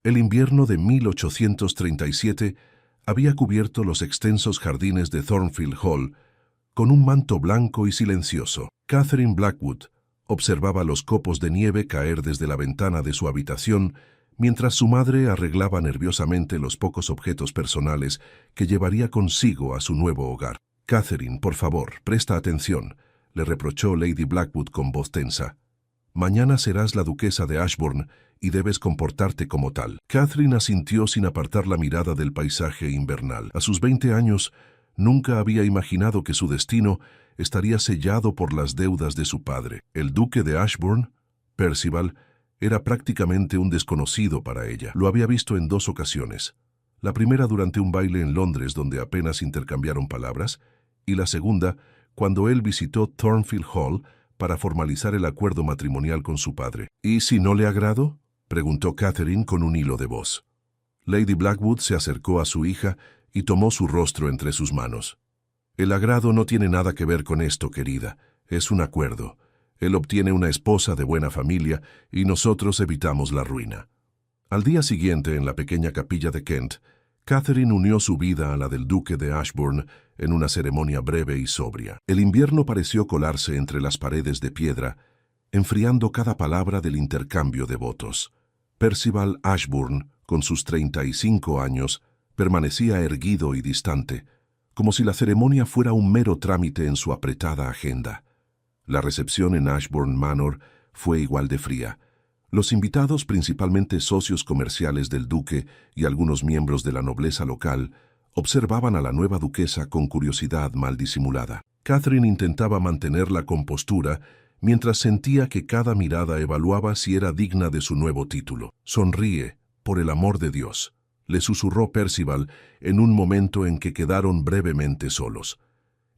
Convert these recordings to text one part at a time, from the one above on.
El invierno de 1837 había cubierto los extensos jardines de Thornfield Hall con un manto blanco y silencioso. Catherine Blackwood observaba los copos de nieve caer desde la ventana de su habitación mientras su madre arreglaba nerviosamente los pocos objetos personales que llevaría consigo a su nuevo hogar. «Catherine, por favor, presta atención», le reprochó Lady Blackwood con voz tensa. «Mañana serás la duquesa de Ashbourne y debes comportarte como tal». Catherine asintió sin apartar la mirada del paisaje invernal. A sus 20 años, nunca había imaginado que su destino estaría sellado por las deudas de su padre. El duque de Ashbourne, Percival, era prácticamente un desconocido para ella. Lo había visto en 2 ocasiones. La primera durante un baile en Londres donde apenas intercambiaron palabras, y la segunda cuando él visitó Thornfield Hall para formalizar el acuerdo matrimonial con su padre. «¿Y si no le agrado?», preguntó Catherine con un hilo de voz. Lady Blackwood se acercó a su hija y tomó su rostro entre sus manos. «El agrado no tiene nada que ver con esto, querida. Es un acuerdo. Él obtiene una esposa de buena familia y nosotros evitamos la ruina». Al día siguiente, en la pequeña capilla de Kent, Catherine unió su vida a la del duque de Ashbourne en una ceremonia breve y sobria. El invierno pareció colarse entre las paredes de piedra, enfriando cada palabra del intercambio de votos. Percival Ashbourne, con sus 35 años, permanecía erguido y distante, como si la ceremonia fuera un mero trámite en su apretada agenda. La recepción en Ashbourne Manor fue igual de fría. Los invitados, principalmente socios comerciales del duque y algunos miembros de la nobleza local, observaban a la nueva duquesa con curiosidad mal disimulada. Catherine intentaba mantener la compostura mientras sentía que cada mirada evaluaba si era digna de su nuevo título. «Sonríe, por el amor de Dios», le susurró Percival en un momento en que quedaron brevemente solos.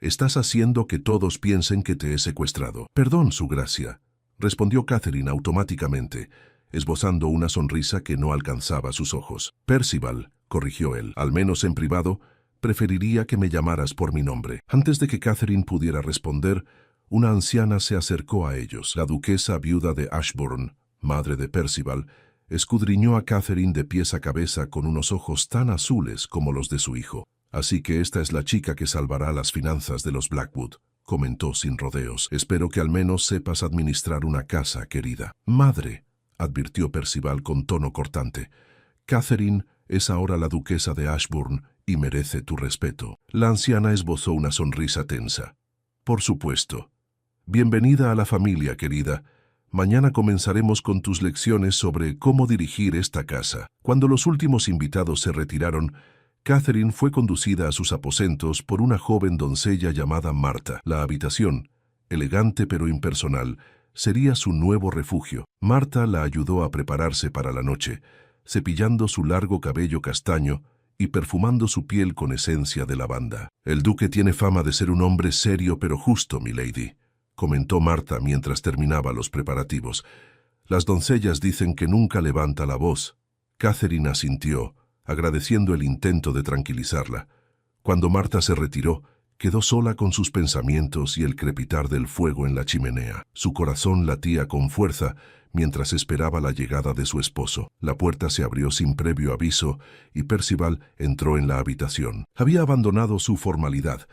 «Estás haciendo que todos piensen que te he secuestrado». «Perdón, su gracia», respondió Catherine automáticamente, esbozando una sonrisa que no alcanzaba sus ojos. «Percival», corrigió él, «al menos en privado, preferiría que me llamaras por mi nombre». Antes de que Catherine pudiera responder, una anciana se acercó a ellos. La duquesa viuda de Ashbourne, madre de Percival, escudriñó a Catherine de pies a cabeza con unos ojos tan azules como los de su hijo. «Así que esta es la chica que salvará las finanzas de los Blackwood», comentó sin rodeos. «Espero que al menos sepas administrar una casa, querida». «Madre», advirtió Percival con tono cortante, «Catherine es ahora la duquesa de Ashbourne y merece tu respeto». La anciana esbozó una sonrisa tensa. «Por supuesto. Bienvenida a la familia, querida. Mañana comenzaremos con tus lecciones sobre cómo dirigir esta casa». Cuando los últimos invitados se retiraron, Catherine fue conducida a sus aposentos por una joven doncella llamada Marta. La habitación, elegante pero impersonal, sería su nuevo refugio. Marta la ayudó a prepararse para la noche, cepillando su largo cabello castaño y perfumando su piel con esencia de lavanda. «El duque tiene fama de ser un hombre serio pero justo, milady», comentó Marta mientras terminaba los preparativos. «Las doncellas dicen que nunca levanta la voz». Catherine asintió, agradeciendo el intento de tranquilizarla. Cuando Marta se retiró, quedó sola con sus pensamientos y el crepitar del fuego en la chimenea. Su corazón latía con fuerza mientras esperaba la llegada de su esposo. La puerta se abrió sin previo aviso y Percival entró en la habitación. Había abandonado su formalidad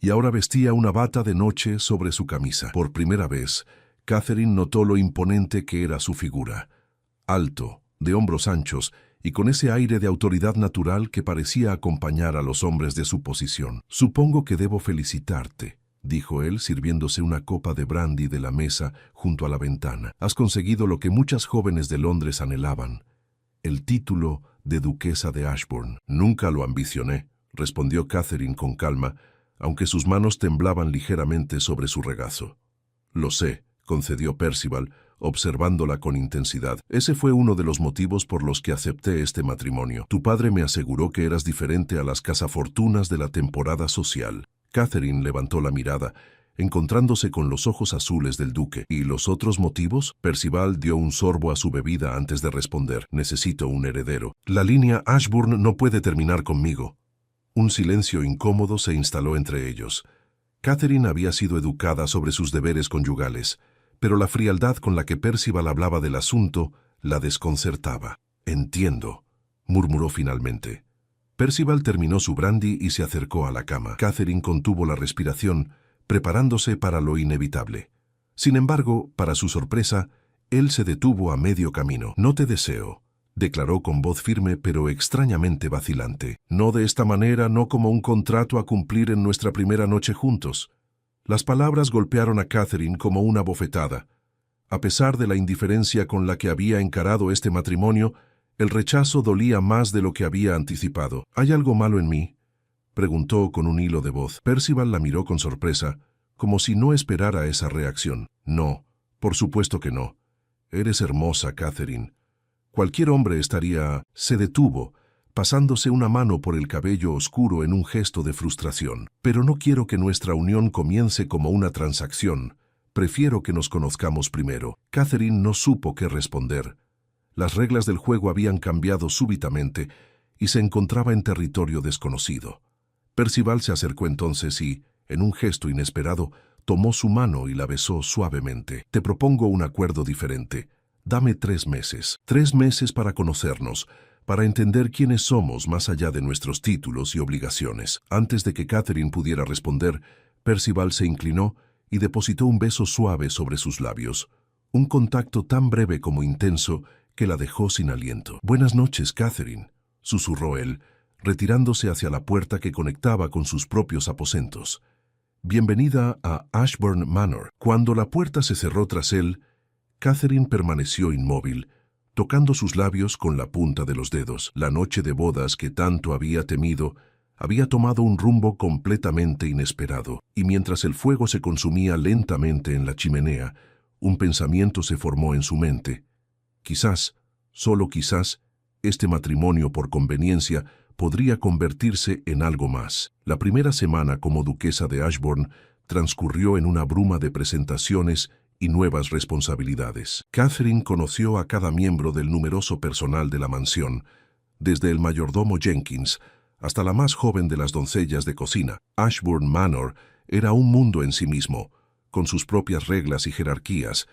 y ahora vestía una bata de noche sobre su camisa. Por primera vez, Catherine notó lo imponente que era su figura. Alto, de hombros anchos, y con ese aire de autoridad natural que parecía acompañar a los hombres de su posición. «Supongo que debo felicitarte», dijo él sirviéndose una copa de brandy de la mesa junto a la ventana. «Has conseguido lo que muchas jóvenes de Londres anhelaban, el título de duquesa de Ashbourne». «Nunca lo ambicioné», respondió Catherine con calma, aunque sus manos temblaban ligeramente sobre su regazo. «Lo sé», concedió Percival, observándola con intensidad. «Ese fue uno de los motivos por los que acepté este matrimonio. Tu padre me aseguró que eras diferente a las cazafortunas de la temporada social». Catherine levantó la mirada, encontrándose con los ojos azules del duque. «¿Y los otros motivos?». Percival dio un sorbo a su bebida antes de responder. «Necesito un heredero. La línea Ashbourne no puede terminar conmigo». Un silencio incómodo se instaló entre ellos. Catherine había sido educada sobre sus deberes conyugales, pero la frialdad con la que Percival hablaba del asunto la desconcertaba. Entiendo, murmuró finalmente. Percival terminó su brandy y se acercó a la cama. Catherine contuvo la respiración, preparándose para lo inevitable. Sin embargo, para su sorpresa, él se detuvo a medio camino. «No te deseo», declaró con voz firme pero extrañamente vacilante. «No de esta manera, no como un contrato a cumplir en nuestra primera noche juntos». Las palabras golpearon a Catherine como una bofetada. A pesar de la indiferencia con la que había encarado este matrimonio, el rechazo dolía más de lo que había anticipado. «¿Hay algo malo en mí?», preguntó con un hilo de voz. Percival la miró con sorpresa, como si no esperara esa reacción. «No, por supuesto que no. Eres hermosa, Catherine. Cualquier hombre estaría...». Se detuvo, pasándose una mano por el cabello oscuro en un gesto de frustración. «Pero no quiero que nuestra unión comience como una transacción. Prefiero que nos conozcamos primero». Catherine no supo qué responder. Las reglas del juego habían cambiado súbitamente y se encontraba en territorio desconocido. Percival se acercó entonces y, en un gesto inesperado, tomó su mano y la besó suavemente. «Te propongo un acuerdo diferente. Dame 3 meses. 3 meses para conocernos, para entender quiénes somos más allá de nuestros títulos y obligaciones». Antes de que Catherine pudiera responder, Percival se inclinó y depositó un beso suave sobre sus labios. Un contacto tan breve como intenso que la dejó sin aliento. «Buenas noches, Catherine», susurró él, retirándose hacia la puerta que conectaba con sus propios aposentos. «Bienvenida a Ashbourne Manor». Cuando la puerta se cerró tras él, Catherine permaneció inmóvil, tocando sus labios con la punta de los dedos. La noche de bodas que tanto había temido había tomado un rumbo completamente inesperado, y mientras el fuego se consumía lentamente en la chimenea, un pensamiento se formó en su mente. Quizás, solo quizás, este matrimonio por conveniencia podría convertirse en algo más. La primera semana como duquesa de Ashbourne transcurrió en una bruma de presentaciones y nuevas responsabilidades. Catherine conoció a cada miembro del numeroso personal de la mansión, desde el mayordomo Jenkins hasta la más joven de las doncellas de cocina. Ashbourne Manor era un mundo en sí mismo, con sus propias reglas y jerarquías,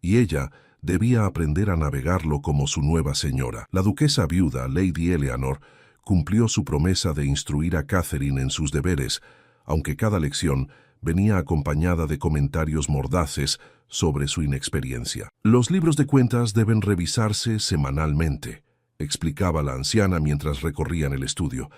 y ella debía aprender a navegarlo como su nueva señora. La duquesa viuda, Lady Eleanor, cumplió su promesa de instruir a Catherine en sus deberes, aunque cada lección venía acompañada de comentarios mordaces sobre su inexperiencia. «Los libros de cuentas deben revisarse semanalmente», explicaba la anciana mientras recorrían el estudio.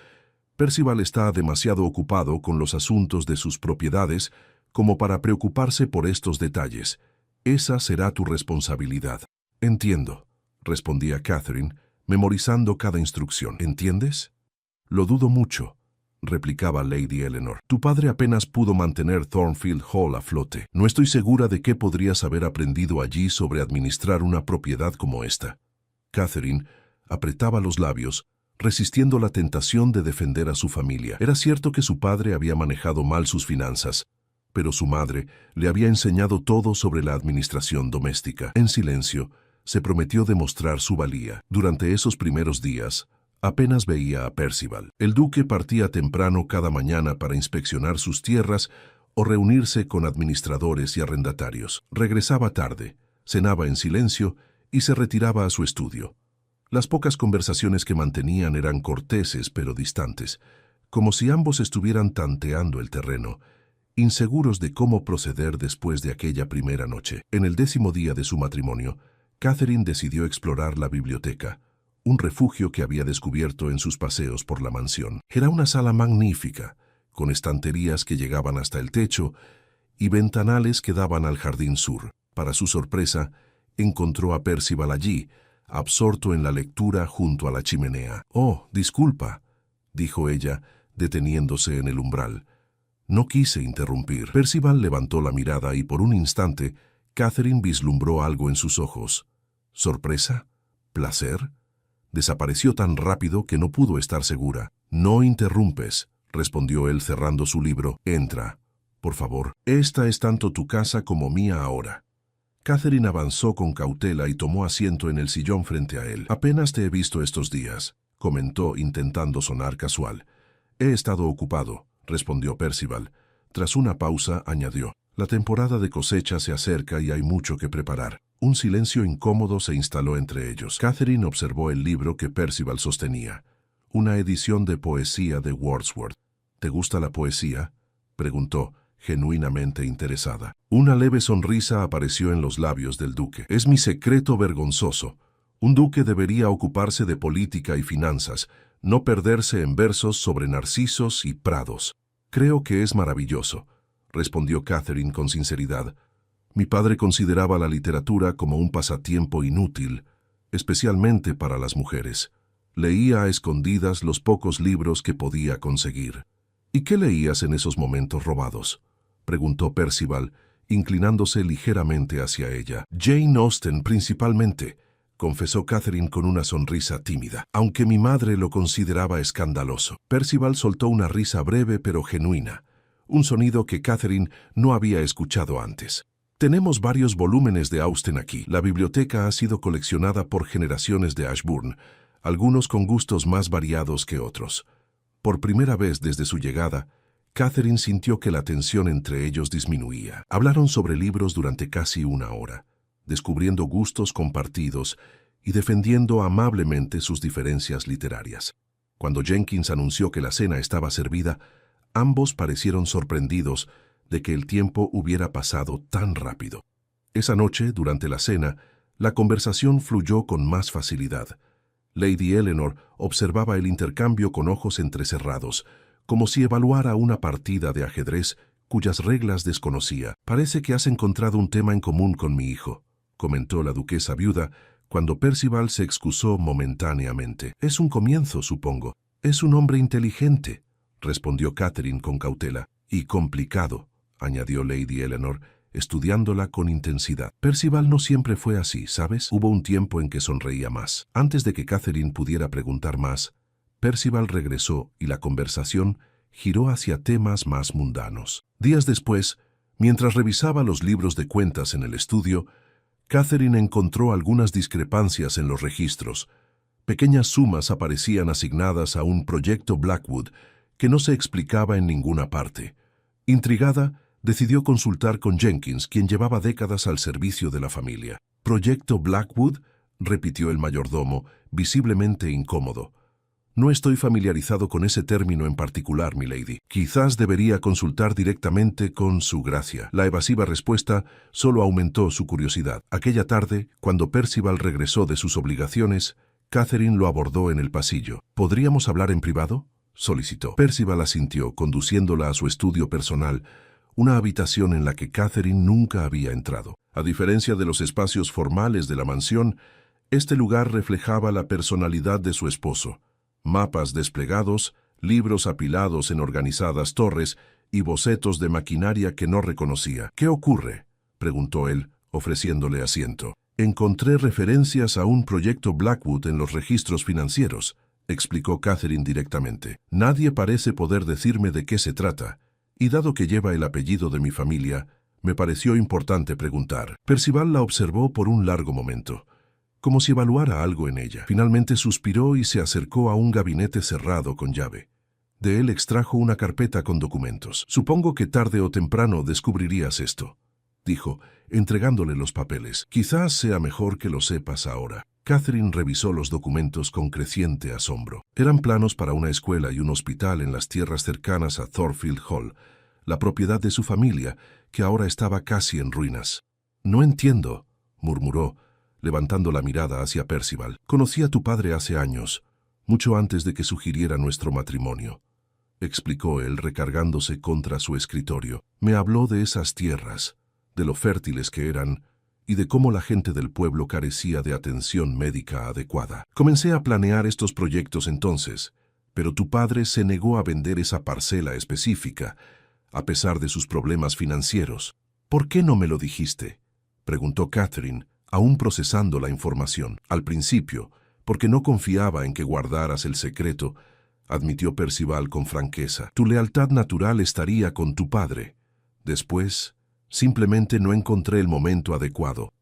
«Percival está demasiado ocupado con los asuntos de sus propiedades como para preocuparse por estos detalles. Esa será tu responsabilidad». «Entiendo», respondía Catherine, memorizando cada instrucción. «¿Entiendes?». «Lo dudo mucho», replicaba Lady Eleanor. «Tu padre apenas pudo mantener Thornfield Hall a flote. No estoy segura de qué podrías haber aprendido allí sobre administrar una propiedad como esta». Catherine apretaba los labios, resistiendo la tentación de defender a su familia. Era cierto que su padre había manejado mal sus finanzas, pero su madre le había enseñado todo sobre la administración doméstica. En silencio, se prometió demostrar su valía. Durante esos primeros días, apenas veía a Percival. El duque partía temprano cada mañana para inspeccionar sus tierras o reunirse con administradores y arrendatarios. Regresaba tarde, cenaba en silencio y se retiraba a su estudio. Las pocas conversaciones que mantenían eran corteses pero distantes, como si ambos estuvieran tanteando el terreno, inseguros de cómo proceder después de aquella primera noche. En el 10º día de su matrimonio, Catherine decidió explorar la biblioteca, un refugio que había descubierto en sus paseos por la mansión. Era una sala magnífica, con estanterías que llegaban hasta el techo y ventanales que daban al jardín sur. Para su sorpresa, encontró a Percival allí, absorto en la lectura junto a la chimenea. «Oh, disculpa», dijo ella, deteniéndose en el umbral. No quise interrumpir. Percival levantó la mirada y por un instante Catherine vislumbró algo en sus ojos. ¿Sorpresa? ¿Placer? Desapareció tan rápido que no pudo estar segura. «No interrumpes», respondió él cerrando su libro. «Entra, por favor. Esta es tanto tu casa como mía ahora». Catherine avanzó con cautela y tomó asiento en el sillón frente a él. «Apenas te he visto estos días», comentó intentando sonar casual. «He estado ocupado», respondió Percival. Tras una pausa, añadió: «La temporada de cosecha se acerca y hay mucho que preparar». Un silencio incómodo se instaló entre ellos. Catherine observó el libro que Percival sostenía, una edición de poesía de Wordsworth. ¿Te gusta la poesía?, preguntó, genuinamente interesada. Una leve sonrisa apareció en los labios del duque. Es mi secreto vergonzoso. Un duque debería ocuparse de política y finanzas, no perderse en versos sobre narcisos y prados. Creo que es maravilloso, respondió Catherine con sinceridad. Mi padre consideraba la literatura como un pasatiempo inútil, especialmente para las mujeres. Leía a escondidas los pocos libros que podía conseguir. ¿Y qué leías en esos momentos robados?, preguntó Percival, inclinándose ligeramente hacia ella. Jane Austen principalmente, confesó Catherine con una sonrisa tímida, aunque mi madre lo consideraba escandaloso. Percival soltó una risa breve pero genuina, un sonido que Catherine no había escuchado antes. Tenemos varios volúmenes de Austen aquí. La biblioteca ha sido coleccionada por generaciones de Ashbourne, algunos con gustos más variados que otros. Por primera vez desde su llegada, Catherine sintió que la tensión entre ellos disminuía. Hablaron sobre libros durante casi una hora, descubriendo gustos compartidos y defendiendo amablemente sus diferencias literarias. Cuando Jenkins anunció que la cena estaba servida, ambos parecieron sorprendidos de que el tiempo hubiera pasado tan rápido. Esa noche, durante la cena, la conversación fluyó con más facilidad. Lady Eleanor observaba el intercambio con ojos entrecerrados, como si evaluara una partida de ajedrez cuyas reglas desconocía. «Parece que has encontrado un tema en común con mi hijo», comentó la duquesa viuda, cuando Percival se excusó momentáneamente. «Es un comienzo, supongo. Es un hombre inteligente», respondió Catherine con cautela. «Y complicado», añadió Lady Eleanor, estudiándola con intensidad. Percival no siempre fue así, ¿sabes? Hubo un tiempo en que sonreía más. Antes de que Catherine pudiera preguntar más, Percival regresó y la conversación giró hacia temas más mundanos. Días después, mientras revisaba los libros de cuentas en el estudio, Catherine encontró algunas discrepancias en los registros. Pequeñas sumas aparecían asignadas a un proyecto Blackwood que no se explicaba en ninguna parte. Intrigada, decidió consultar con Jenkins, quien llevaba décadas al servicio de la familia. «¿Proyecto Blackwood?», repitió el mayordomo, visiblemente incómodo. «No estoy familiarizado con ese término en particular, milady. Quizás debería consultar directamente con su gracia». La evasiva respuesta solo aumentó su curiosidad. Aquella tarde, cuando Percival regresó de sus obligaciones, Catherine lo abordó en el pasillo. «¿Podríamos hablar en privado?», solicitó. Percival asintió, conduciéndola a su estudio personal, una habitación en la que Catherine nunca había entrado. A diferencia de los espacios formales de la mansión, este lugar reflejaba la personalidad de su esposo. Mapas desplegados, libros apilados en organizadas torres y bocetos de maquinaria que no reconocía. «¿Qué ocurre?», preguntó él, ofreciéndole asiento. «Encontré referencias a un proyecto Blackwood en los registros financieros», explicó Catherine directamente. «Nadie parece poder decirme de qué se trata, y dado que lleva el apellido de mi familia, me pareció importante preguntar». Percival la observó por un largo momento, como si evaluara algo en ella. Finalmente suspiró y se acercó a un gabinete cerrado con llave. De él extrajo una carpeta con documentos. «Supongo que tarde o temprano descubrirías esto», dijo, entregándole los papeles. «Quizás sea mejor que lo sepas ahora». Catherine revisó los documentos con creciente asombro. Eran planos para una escuela y un hospital en las tierras cercanas a Thornfield Hall, la propiedad de su familia, que ahora estaba casi en ruinas. «No entiendo», murmuró, levantando la mirada hacia Percival. «Conocí a tu padre hace años, mucho antes de que sugiriera nuestro matrimonio», explicó él, recargándose contra su escritorio. «Me habló de esas tierras, de lo fértiles que eran, y de cómo la gente del pueblo carecía de atención médica adecuada. Comencé a planear estos proyectos entonces, pero tu padre se negó a vender esa parcela específica, a pesar de sus problemas financieros. «¿Por qué no me lo dijiste?», preguntó Catherine, aún procesando la información. «Al principio, porque no confiaba en que guardaras el secreto», admitió Percival con franqueza. «Tu lealtad natural estaría con tu padre. Después, simplemente no encontré el momento adecuado».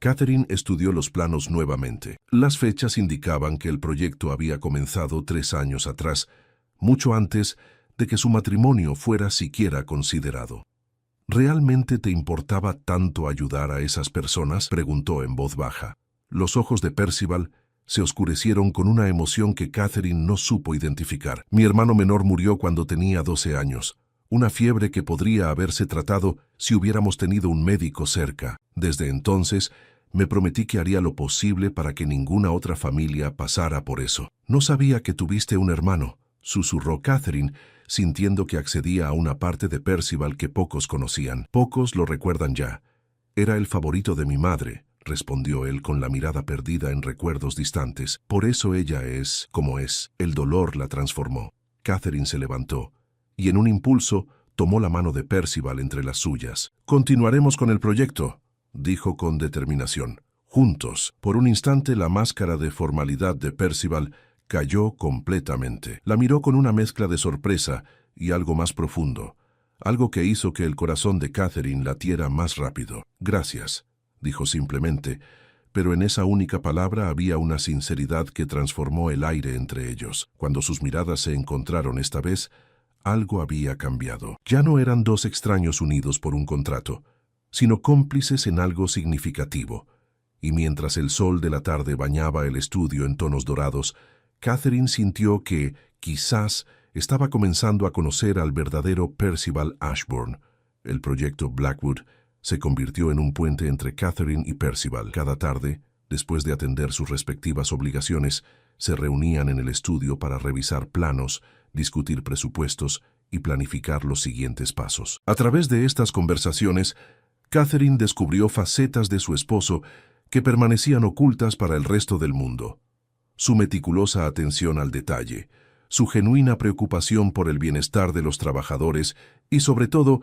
Catherine estudió los planos nuevamente. Las fechas indicaban que el proyecto había comenzado 3 años atrás, mucho antes de que su matrimonio fuera siquiera considerado. ¿Realmente te importaba tanto ayudar a esas personas?, preguntó en voz baja. Los ojos de Percival se oscurecieron con una emoción que Catherine no supo identificar. Mi hermano menor murió cuando tenía 12 años. Una fiebre que podría haberse tratado si hubiéramos tenido un médico cerca. Desde entonces, me prometí que haría lo posible para que ninguna otra familia pasara por eso. No sabía que tuviste un hermano, susurró Catherine, sintiendo que accedía a una parte de Percival que pocos conocían. Pocos lo recuerdan ya. Era el favorito de mi madre, respondió él con la mirada perdida en recuerdos distantes. Por eso ella es como es. El dolor la transformó. Catherine se levantó y en un impulso tomó la mano de Percival entre las suyas. Continuaremos con el proyecto, dijo con determinación. Juntos. Por un instante la máscara de formalidad de Percival cayó completamente. La miró con una mezcla de sorpresa y algo más profundo, algo que hizo que el corazón de Catherine latiera más rápido. Gracias, dijo simplemente, pero en esa única palabra había una sinceridad que transformó el aire entre ellos. Cuando sus miradas se encontraron esta vez, algo había cambiado. Ya no eran dos extraños unidos por un contrato, sino cómplices en algo significativo. Y mientras el sol de la tarde bañaba el estudio en tonos dorados, Catherine sintió que, quizás, estaba comenzando a conocer al verdadero Percival Ashburn. El proyecto Blackwood se convirtió en un puente entre Catherine y Percival. Cada tarde, después de atender sus respectivas obligaciones, se reunían en el estudio para revisar planos, discutir presupuestos y planificar los siguientes pasos. A través de estas conversaciones, Catherine descubrió facetas de su esposo que permanecían ocultas para el resto del mundo. Su meticulosa atención al detalle, su genuina preocupación por el bienestar de los trabajadores y, sobre todo,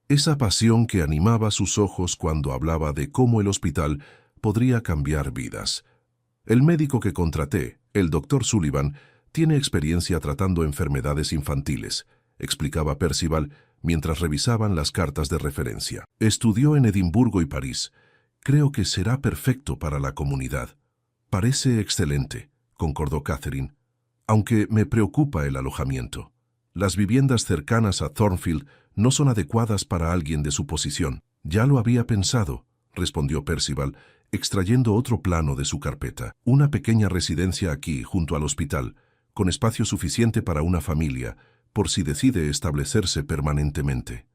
esa pasión que animaba sus ojos cuando hablaba de cómo el hospital podría cambiar vidas. El médico que contraté, el Dr. Sullivan, tiene experiencia tratando enfermedades infantiles, explicaba Percival mientras revisaban las cartas de referencia. Estudió en Edimburgo y París. Creo que será perfecto para la comunidad. Parece excelente, concordó Catherine, aunque me preocupa el alojamiento. Las viviendas cercanas a Thornfield no son adecuadas para alguien de su posición. Ya lo había pensado, respondió Percival, extrayendo otro plano de su carpeta. Una pequeña residencia aquí, junto al hospital, con espacio suficiente para una familia, por si decide establecerse permanentemente.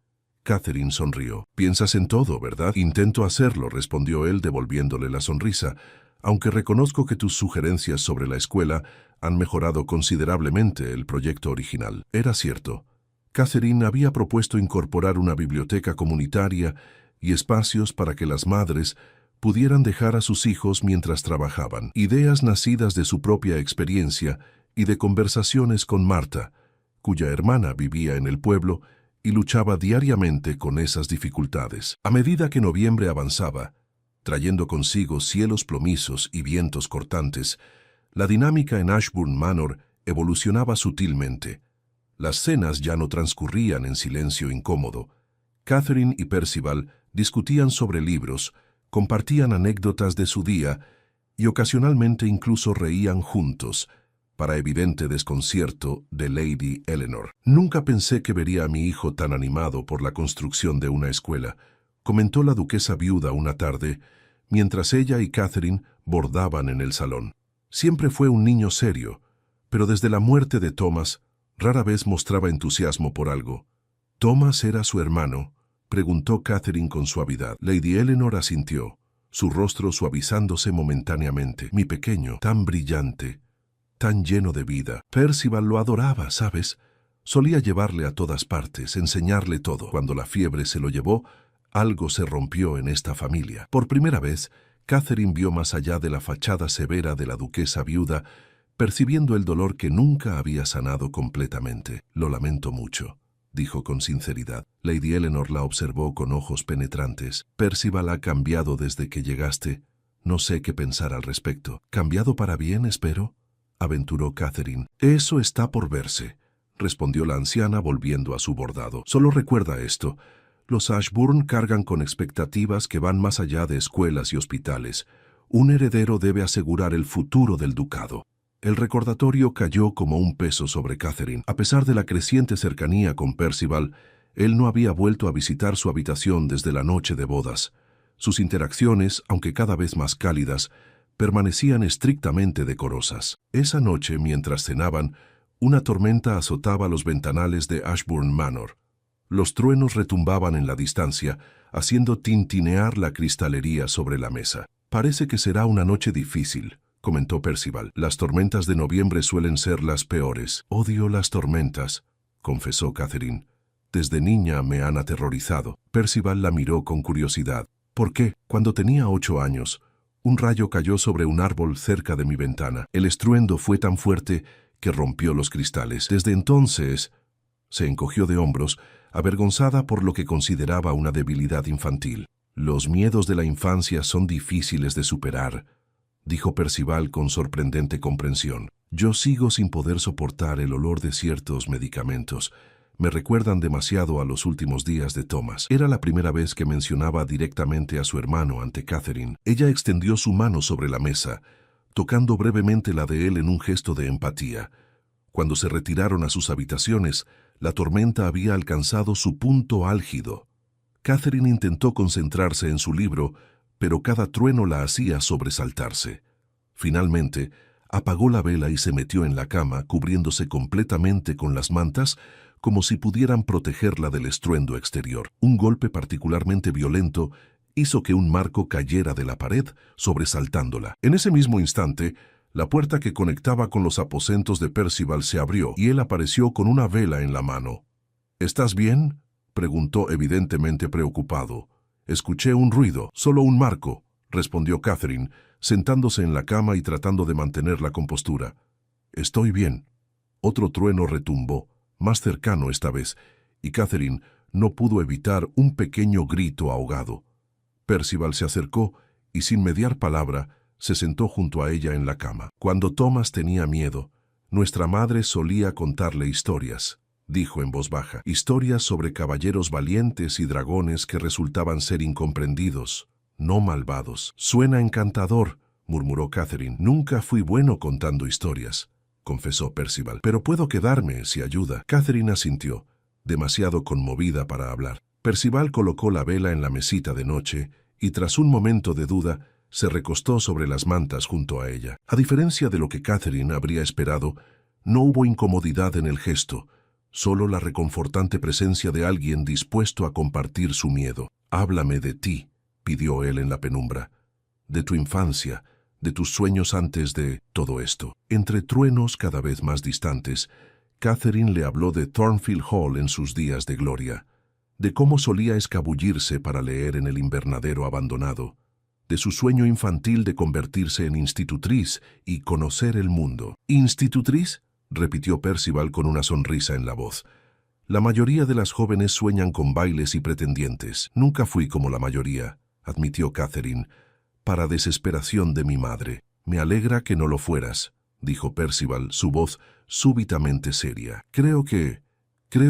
Catherine sonrió. Piensas en todo, ¿verdad? Intento hacerlo, respondió él devolviéndole la sonrisa, aunque reconozco que tus sugerencias sobre la escuela han mejorado considerablemente el proyecto original. Era cierto. Catherine había propuesto incorporar una biblioteca comunitaria y espacios para que las madres pudieran dejar a sus hijos mientras trabajaban. Ideas nacidas de su propia experiencia y de conversaciones con Marta, cuya hermana vivía en el pueblo y luchaba diariamente con esas dificultades. A medida que noviembre avanzaba, trayendo consigo cielos plomizos y vientos cortantes, la dinámica en Ashburn Manor evolucionaba sutilmente. Las cenas ya no transcurrían en silencio incómodo. Catherine y Percival discutían sobre libros, compartían anécdotas de su día y ocasionalmente incluso reían juntos, para evidente desconcierto de Lady Eleanor. Nunca pensé que vería a mi hijo tan animado por la construcción de una escuela, comentó la duquesa viuda una tarde, mientras ella y Catherine bordaban en el salón. Siempre fue un niño serio, pero desde la muerte de Thomas, rara vez mostraba entusiasmo por algo. ¿Thomas era su hermano?, preguntó Catherine con suavidad. Lady Eleanor asintió, su rostro suavizándose momentáneamente. Mi pequeño, tan brillante, tan lleno de vida. Percival lo adoraba, ¿sabes? Solía llevarle a todas partes, enseñarle todo. Cuando la fiebre se lo llevó, algo se rompió en esta familia. Por primera vez, Catherine vio más allá de la fachada severa de la duquesa viuda, percibiendo el dolor que nunca había sanado completamente. Lo lamento mucho, dijo con sinceridad. Lady Eleanor la observó con ojos penetrantes. Percival ha cambiado desde que llegaste. No sé qué pensar al respecto. ¿Cambiado para bien, espero?, aventuró Catherine. Eso está por verse, respondió la anciana volviendo a su bordado. Solo recuerda esto. Los Ashburn cargan con expectativas que van más allá de escuelas y hospitales. Un heredero debe asegurar el futuro del ducado. El recordatorio cayó como un peso sobre Catherine. A pesar de la creciente cercanía con Percival, Él no había vuelto a visitar su habitación desde la noche de bodas. Sus interacciones, aunque cada vez más cálidas, permanecían estrictamente decorosas. Esa noche, mientras cenaban, una tormenta azotaba los ventanales de Ashbourne Manor. Los truenos retumbaban en la distancia, haciendo tintinear la cristalería sobre la mesa. «Parece que será una noche difícil», comentó Percival. «Las tormentas de noviembre suelen ser las peores». «Odio las tormentas», confesó Catherine. «Desde niña me han aterrorizado». Percival la miró con curiosidad. «¿Por qué? Cuando tenía 8 años, un rayo cayó sobre un árbol cerca de mi ventana. El estruendo fue tan fuerte que rompió los cristales. Desde entonces…» Se encogió de hombros, avergonzada por lo que consideraba una debilidad infantil. «Los miedos de la infancia son difíciles de superar», dijo Percival con sorprendente comprensión. «Yo sigo sin poder soportar el olor de ciertos medicamentos. Me recuerdan demasiado a los últimos días de Thomas». Era la primera vez que mencionaba directamente a su hermano ante Catherine. Ella extendió su mano sobre la mesa, tocando brevemente la de él en un gesto de empatía. Cuando se retiraron a sus habitaciones, la tormenta había alcanzado su punto álgido. Catherine intentó concentrarse en su libro, pero cada trueno la hacía sobresaltarse. Finalmente, apagó la vela y se metió en la cama, cubriéndose completamente con las mantas, como si pudieran protegerla del estruendo exterior. Un golpe particularmente violento hizo que un marco cayera de la pared, sobresaltándola. En ese mismo instante, la puerta que conectaba con los aposentos de Percival se abrió y él apareció con una vela en la mano. «¿Estás bien?», preguntó evidentemente preocupado. «Escuché un ruido, solo un marco», respondió Catherine, sentándose en la cama y tratando de mantener la compostura. «Estoy bien». Otro trueno retumbó, más cercano esta vez, y Catherine no pudo evitar un pequeño grito ahogado. Percival se acercó y, sin mediar palabra, se sentó junto a ella en la cama. «Cuando Thomas tenía miedo, nuestra madre solía contarle historias», dijo en voz baja. «Historias sobre caballeros valientes y dragones que resultaban ser incomprendidos, no malvados». «Suena encantador», murmuró Catherine. «Nunca fui bueno contando historias», confesó Percival. «Pero puedo quedarme si ayuda». Catherine asintió, demasiado conmovida para hablar. Percival colocó la vela en la mesita de noche y, tras un momento de duda, se recostó sobre las mantas junto a ella. A diferencia de lo que Catherine habría esperado, no hubo incomodidad en el gesto, solo la reconfortante presencia de alguien dispuesto a compartir su miedo. «Háblame de ti», pidió él en la penumbra, «de tu infancia, de tus sueños antes de todo esto». Entre truenos cada vez más distantes, Catherine le habló de Thornfield Hall en sus días de gloria, de cómo solía escabullirse para leer en el invernadero abandonado, de su sueño infantil de convertirse en institutriz y conocer el mundo. «¿Institutriz?», repitió Percival con una sonrisa en la voz. «La mayoría de las jóvenes sueñan con bailes y pretendientes. Nunca fui como la mayoría», admitió Catherine, «para desesperación de mi madre». «Me alegra que no lo fueras», dijo Percival, su voz súbitamente seria. Creo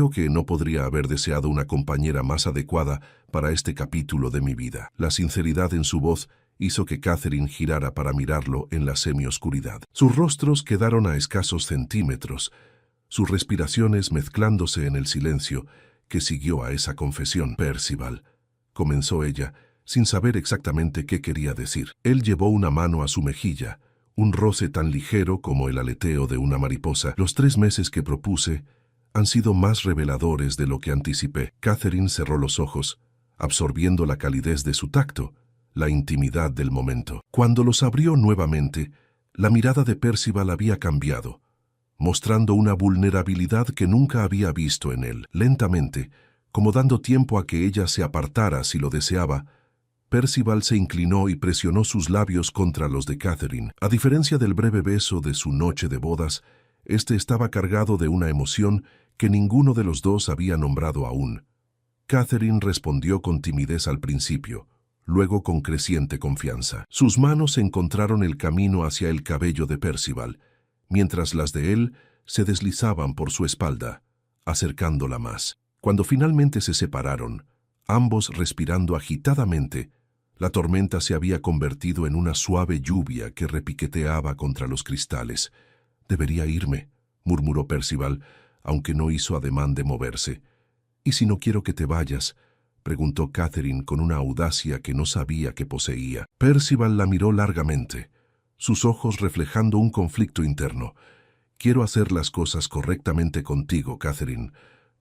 que no podría haber deseado una compañera más adecuada para este capítulo de mi vida». La sinceridad en su voz hizo que Catherine girara para mirarlo en la semioscuridad. Sus rostros quedaron a escasos centímetros, sus respiraciones mezclándose en el silencio que siguió a esa confesión. «Percival», comenzó ella, sin saber exactamente qué quería decir. Él llevó una mano a su mejilla, un roce tan ligero como el aleteo de una mariposa. «Los 3 meses que propuse han sido más reveladores de lo que anticipé». Catherine cerró los ojos, absorbiendo la calidez de su tacto, la intimidad del momento. Cuando los abrió nuevamente, la mirada de Percival había cambiado, mostrando una vulnerabilidad que nunca había visto en él. Lentamente, como dando tiempo a que ella se apartara si lo deseaba, Percival se inclinó y presionó sus labios contra los de Catherine. A diferencia del breve beso de su noche de bodas, este estaba cargado de una emoción que ninguno de los dos había nombrado aún. Catherine respondió con timidez al principio, luego con creciente confianza. Sus manos encontraron el camino hacia el cabello de Percival, mientras las de él se deslizaban por su espalda, acercándola más. Cuando finalmente se separaron, ambos respirando agitadamente, la tormenta se había convertido en una suave lluvia que repiqueteaba contra los cristales. «Debería irme», murmuró Percival, aunque no hizo ademán de moverse. ¿Y si no quiero que te vayas?, preguntó Catherine con una audacia que no sabía que poseía. Percival la miró largamente, sus ojos reflejando un conflicto interno. Quiero hacer las cosas correctamente contigo, Catherine,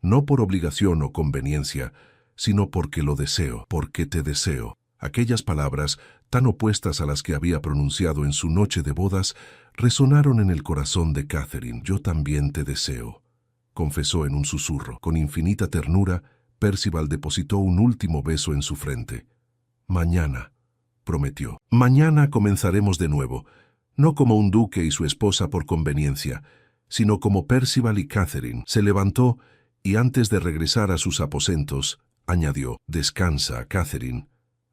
no por obligación o conveniencia, sino porque lo deseo, porque te deseo. Aquellas palabras, tan opuestas a las que había pronunciado en su noche de bodas, resonaron en el corazón de Catherine. Yo también te deseo, confesó en un susurro. Con infinita ternura, Percival depositó un último beso en su frente. Mañana, prometió. Mañana comenzaremos de nuevo, no como un duque y su esposa por conveniencia, sino como Percival y Catherine. Se levantó y antes de regresar a sus aposentos, añadió: «Descansa, Catherine.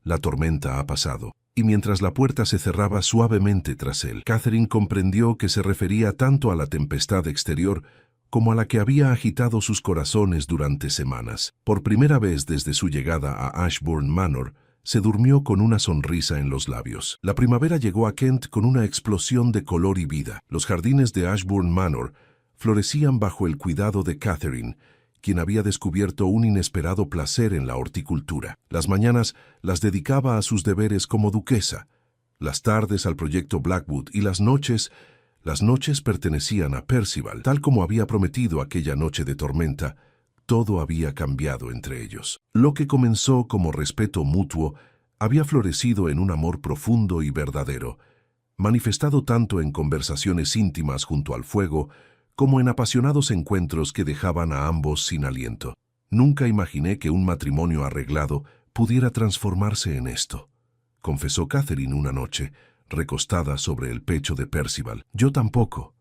La tormenta ha pasado». Y mientras la puerta se cerraba suavemente tras él, Catherine comprendió que se refería tanto a la tempestad exterior como a la que había agitado sus corazones durante semanas. Por primera vez desde su llegada a Ashbourne Manor, se durmió con una sonrisa en los labios. La primavera llegó a Kent con una explosión de color y vida. Los jardines de Ashbourne Manor florecían bajo el cuidado de Catherine, quien había descubierto un inesperado placer en la horticultura. Las mañanas las dedicaba a sus deberes como duquesa, las tardes al proyecto Blackwood y las noches pertenecían a Percival. Tal como había prometido aquella noche de tormenta, todo había cambiado entre ellos. Lo que comenzó como respeto mutuo había florecido en un amor profundo y verdadero, manifestado tanto en conversaciones íntimas junto al fuego como en apasionados encuentros que dejaban a ambos sin aliento. Nunca imaginé que un matrimonio arreglado pudiera transformarse en esto, confesó Catherine una noche, recostada sobre el pecho de Percival. Yo tampoco,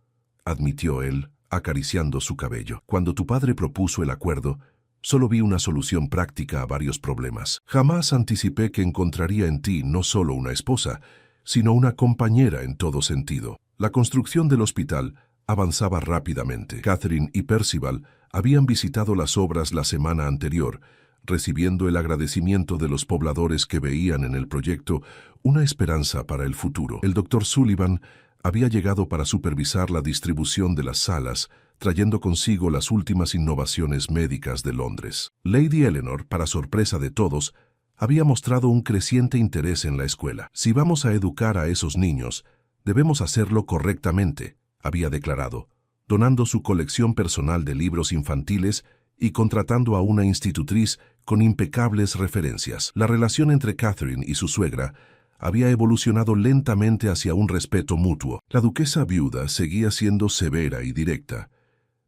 admitió él, acariciando su cabello. Cuando tu padre propuso el acuerdo, solo vi una solución práctica a varios problemas. Jamás anticipé que encontraría en ti no solo una esposa, sino una compañera en todo sentido. La construcción del hospital avanzaba rápidamente. Catherine y Percival habían visitado las obras la semana anterior, recibiendo el agradecimiento de los pobladores que veían en el proyecto una esperanza para el futuro. El Dr. Sullivan había llegado para supervisar la distribución de las salas, trayendo consigo las últimas innovaciones médicas de Londres. Lady Eleanor, para sorpresa de todos, había mostrado un creciente interés en la escuela. «Si vamos a educar a esos niños, debemos hacerlo correctamente», había declarado, donando su colección personal de libros infantiles y contratando a una institutriz con impecables referencias. La relación entre Catherine y su suegra había evolucionado lentamente hacia un respeto mutuo. La duquesa viuda seguía siendo severa y directa,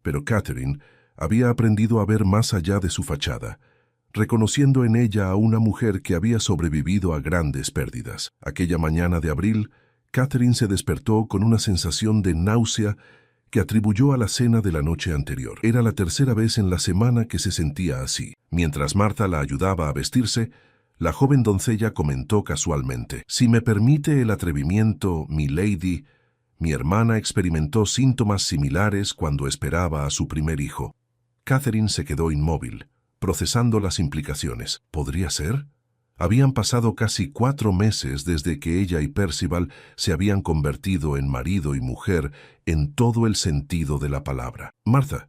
pero Catherine había aprendido a ver más allá de su fachada, reconociendo en ella a una mujer que había sobrevivido a grandes pérdidas. Aquella mañana de abril, Catherine se despertó con una sensación de náusea que atribuyó a la cena de la noche anterior. Era la tercera vez en la semana que se sentía así. Mientras Martha la ayudaba a vestirse, la joven doncella comentó casualmente: «Si me permite el atrevimiento, mi lady, mi hermana experimentó síntomas similares cuando esperaba a su primer hijo». Catherine se quedó inmóvil, procesando las implicaciones. ¿Podría ser? Habían pasado casi 4 meses desde que ella y Percival se habían convertido en marido y mujer en todo el sentido de la palabra. «Martha,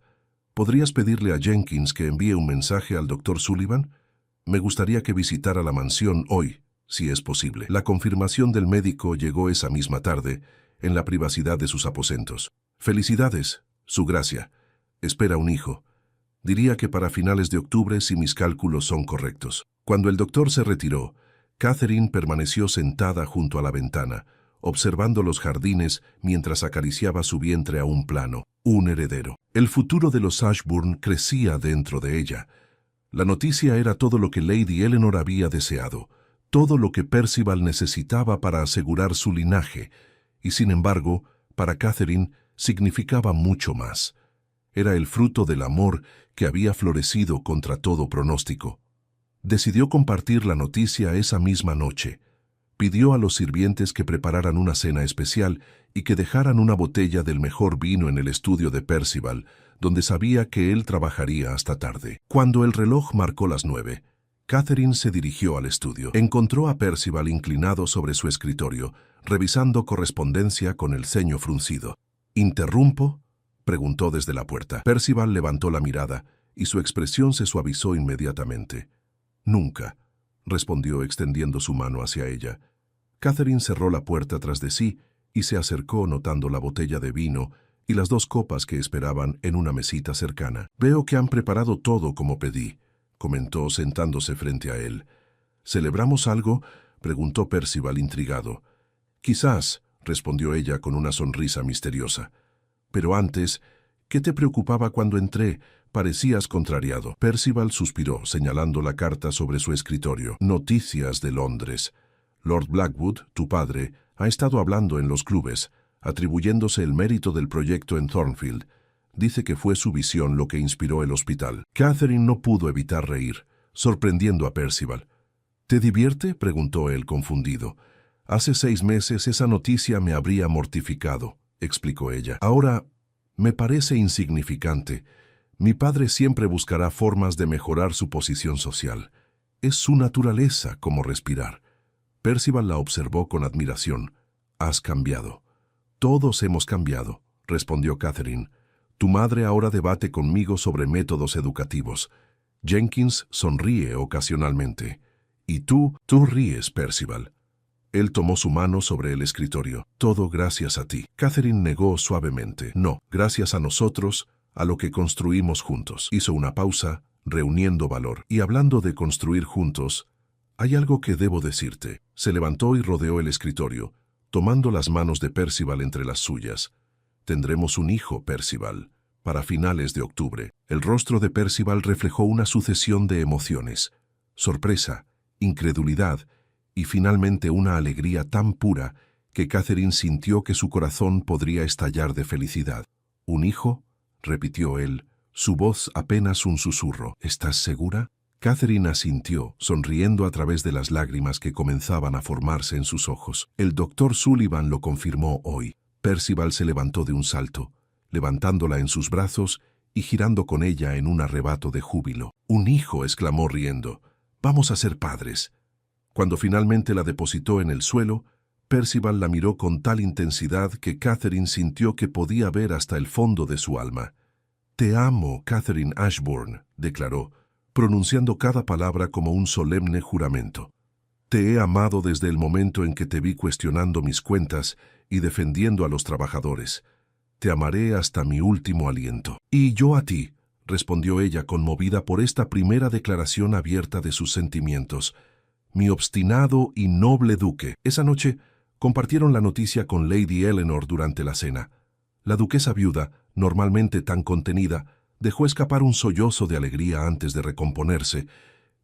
¿podrías pedirle a Jenkins que envíe un mensaje al Dr. Sullivan? Me gustaría que visitara la mansión hoy, si es posible». La confirmación del médico llegó esa misma tarde, en la privacidad de sus aposentos. «Felicidades, Su Gracia. Espera un hijo. Diría que para finales de octubre si mis cálculos son correctos». Cuando el doctor se retiró, Catherine permaneció sentada junto a la ventana, observando los jardines mientras acariciaba su vientre a un plano. Un heredero. El futuro de los Ashbourne crecía dentro de ella. La noticia era todo lo que Lady Eleanor había deseado, todo lo que Percival necesitaba para asegurar su linaje, y sin embargo, para Catherine significaba mucho más. Era el fruto del amor que había florecido contra todo pronóstico. Decidió compartir la noticia esa misma noche. Pidió a los sirvientes que prepararan una cena especial y que dejaran una botella del mejor vino en el estudio de Percival, donde sabía que él trabajaría hasta tarde. Cuando el reloj marcó las 9, Catherine se dirigió al estudio. Encontró a Percival inclinado sobre su escritorio, revisando correspondencia con el ceño fruncido. «¿Interrumpo?», preguntó desde la puerta. Percival levantó la mirada y su expresión se suavizó inmediatamente. «Nunca», respondió extendiendo su mano hacia ella. Catherine cerró la puerta tras de sí y se acercó notando la botella de vino y las 2 copas que esperaban en una mesita cercana. «Veo que han preparado todo como pedí», comentó sentándose frente a él. «¿Celebramos algo?», preguntó Percival intrigado. «Quizás», respondió ella con una sonrisa misteriosa. «Pero antes, ¿qué te preocupaba cuando entré? Parecías contrariado». Percival suspiró, señalando la carta sobre su escritorio. «Noticias de Londres. Lord Blackwood, tu padre, ha estado hablando en los clubes, atribuyéndose el mérito del proyecto en Thornfield. Dice que fue su visión lo que inspiró el hospital». Catherine no pudo evitar reír, sorprendiendo a Percival. «¿Te divierte?», preguntó él confundido. «Hace 6 meses esa noticia me habría mortificado», explicó ella. «Ahora me parece insignificante. Mi padre siempre buscará formas de mejorar su posición social. Es su naturaleza como respirar». Percival la observó con admiración. «Has cambiado». «Todos hemos cambiado», respondió Catherine. «Tu madre ahora debate conmigo sobre métodos educativos. Jenkins sonríe ocasionalmente. Y tú ríes, Percival». Él tomó su mano sobre el escritorio. «Todo gracias a ti». Catherine negó suavemente. «No, gracias a nosotros, a lo que construimos juntos». Hizo una pausa, reuniendo valor. «Y hablando de construir juntos, hay algo que debo decirte». Se levantó y rodeó el escritorio, tomando las manos de Percival entre las suyas. «Tendremos un hijo, Percival, para finales de octubre». El rostro de Percival reflejó una sucesión de emociones: sorpresa, incredulidad y finalmente una alegría tan pura que Catherine sintió que su corazón podría estallar de felicidad. «¿Un hijo?», repitió él, su voz apenas un susurro. «¿Estás segura?». Catherine asintió, sonriendo a través de las lágrimas que comenzaban a formarse en sus ojos. El doctor Sullivan lo confirmó hoy. Percival se levantó de un salto, levantándola en sus brazos y girando con ella en un arrebato de júbilo. «¡Un hijo!», exclamó riendo. «Vamos a ser padres». Cuando finalmente la depositó en el suelo, Percival la miró con tal intensidad que Catherine sintió que podía ver hasta el fondo de su alma. «Te amo, Catherine Ashbourne», declaró, pronunciando cada palabra como un solemne juramento. «Te he amado desde el momento en que te vi cuestionando mis cuentas y defendiendo a los trabajadores. Te amaré hasta mi último aliento». «Y yo a ti», respondió ella conmovida por esta primera declaración abierta de sus sentimientos. «Mi obstinado y noble duque». Esa noche compartieron la noticia con Lady Eleanor durante la cena. La duquesa viuda, normalmente tan contenida, dejó escapar un sollozo de alegría antes de recomponerse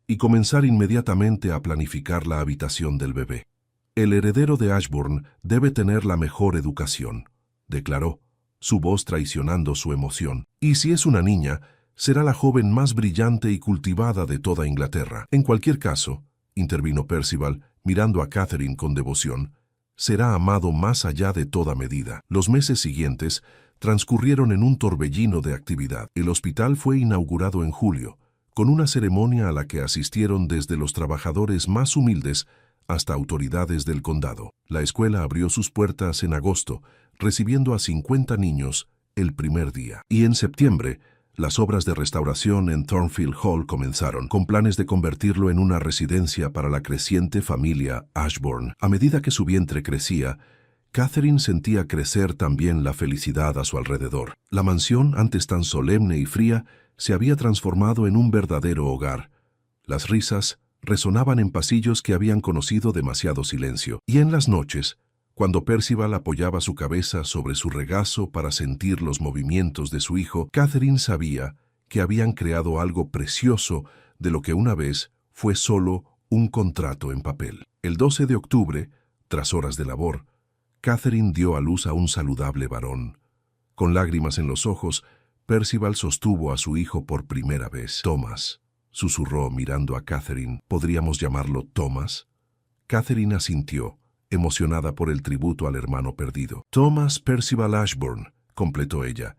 y comenzar inmediatamente a planificar la habitación del bebé. «El heredero de Ashbourne debe tener la mejor educación», declaró, su voz traicionando su emoción. «Y si es una niña, será la joven más brillante y cultivada de toda Inglaterra. En cualquier caso», intervino Percival, mirando a Catherine con devoción, «será amado más allá de toda medida». Los meses siguientes transcurrieron en un torbellino de actividad. El hospital fue inaugurado en julio, con una ceremonia a la que asistieron desde los trabajadores más humildes hasta autoridades del condado. La escuela abrió sus puertas en agosto, recibiendo a 50 niños el primer día. Y en septiembre, las obras de restauración en Thornfield Hall comenzaron, con planes de convertirlo en una residencia para la creciente familia Ashbourne. A medida que su vientre crecía, Catherine sentía crecer también la felicidad a su alrededor. La mansión, antes tan solemne y fría, se había transformado en un verdadero hogar. Las risas resonaban en pasillos que habían conocido demasiado silencio. Y en las noches, cuando Percival apoyaba su cabeza sobre su regazo para sentir los movimientos de su hijo, Catherine sabía que habían creado algo precioso de lo que una vez fue solo un contrato en papel. El 12 de octubre, tras horas de labor, Catherine dio a luz a un saludable varón. Con lágrimas en los ojos, Percival sostuvo a su hijo por primera vez. «Thomas», susurró mirando a Catherine. «¿Podríamos llamarlo Thomas?». Catherine asintió, emocionada por el tributo al hermano perdido. «Thomas Percival Ashbourne», completó ella.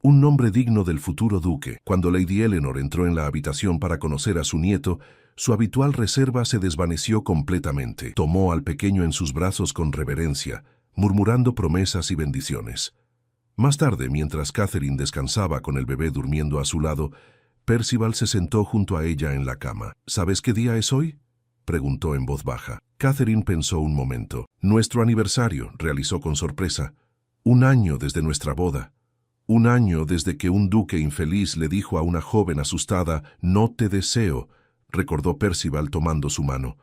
«Un nombre digno del futuro duque». Cuando Lady Eleanor entró en la habitación para conocer a su nieto, su habitual reserva se desvaneció completamente. Tomó al pequeño en sus brazos con reverencia, murmurando promesas y bendiciones. Más tarde, mientras Catherine descansaba con el bebé durmiendo a su lado, Percival se sentó junto a ella en la cama. ¿Sabes qué día es hoy?, preguntó en voz baja. Catherine pensó un momento. Nuestro aniversario, realizó con sorpresa. 1 año desde nuestra boda. 1 año desde que un duque infeliz le dijo a una joven asustada, «No te deseo», recordó Percival tomando su mano.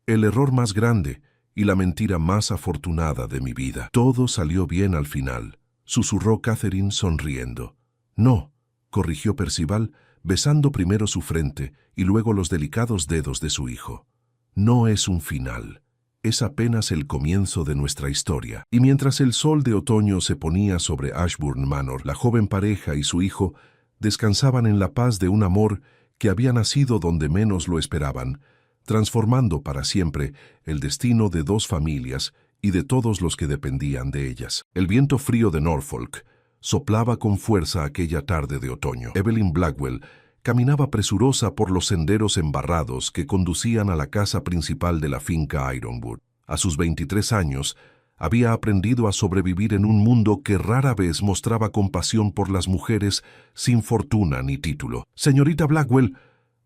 «El error más grande y la mentira más afortunada de mi vida». Todo salió bien al final, susurró Catherine sonriendo. «No», corrigió Percival, besando primero su frente y luego los delicados dedos de su hijo. «No es un final. Es apenas el comienzo de nuestra historia». Y mientras el sol de otoño se ponía sobre Ashbourne Manor, la joven pareja y su hijo descansaban en la paz de un amor que había nacido donde menos lo esperaban, transformando para siempre el destino de 2 familias y de todos los que dependían de ellas. El viento frío de Norfolk soplaba con fuerza aquella tarde de otoño. Evelyn Blackwell caminaba presurosa por los senderos embarrados que conducían a la casa principal de la finca Ironwood. A sus 23 años, había aprendido a sobrevivir en un mundo que rara vez mostraba compasión por las mujeres sin fortuna ni título. «Señorita Blackwell,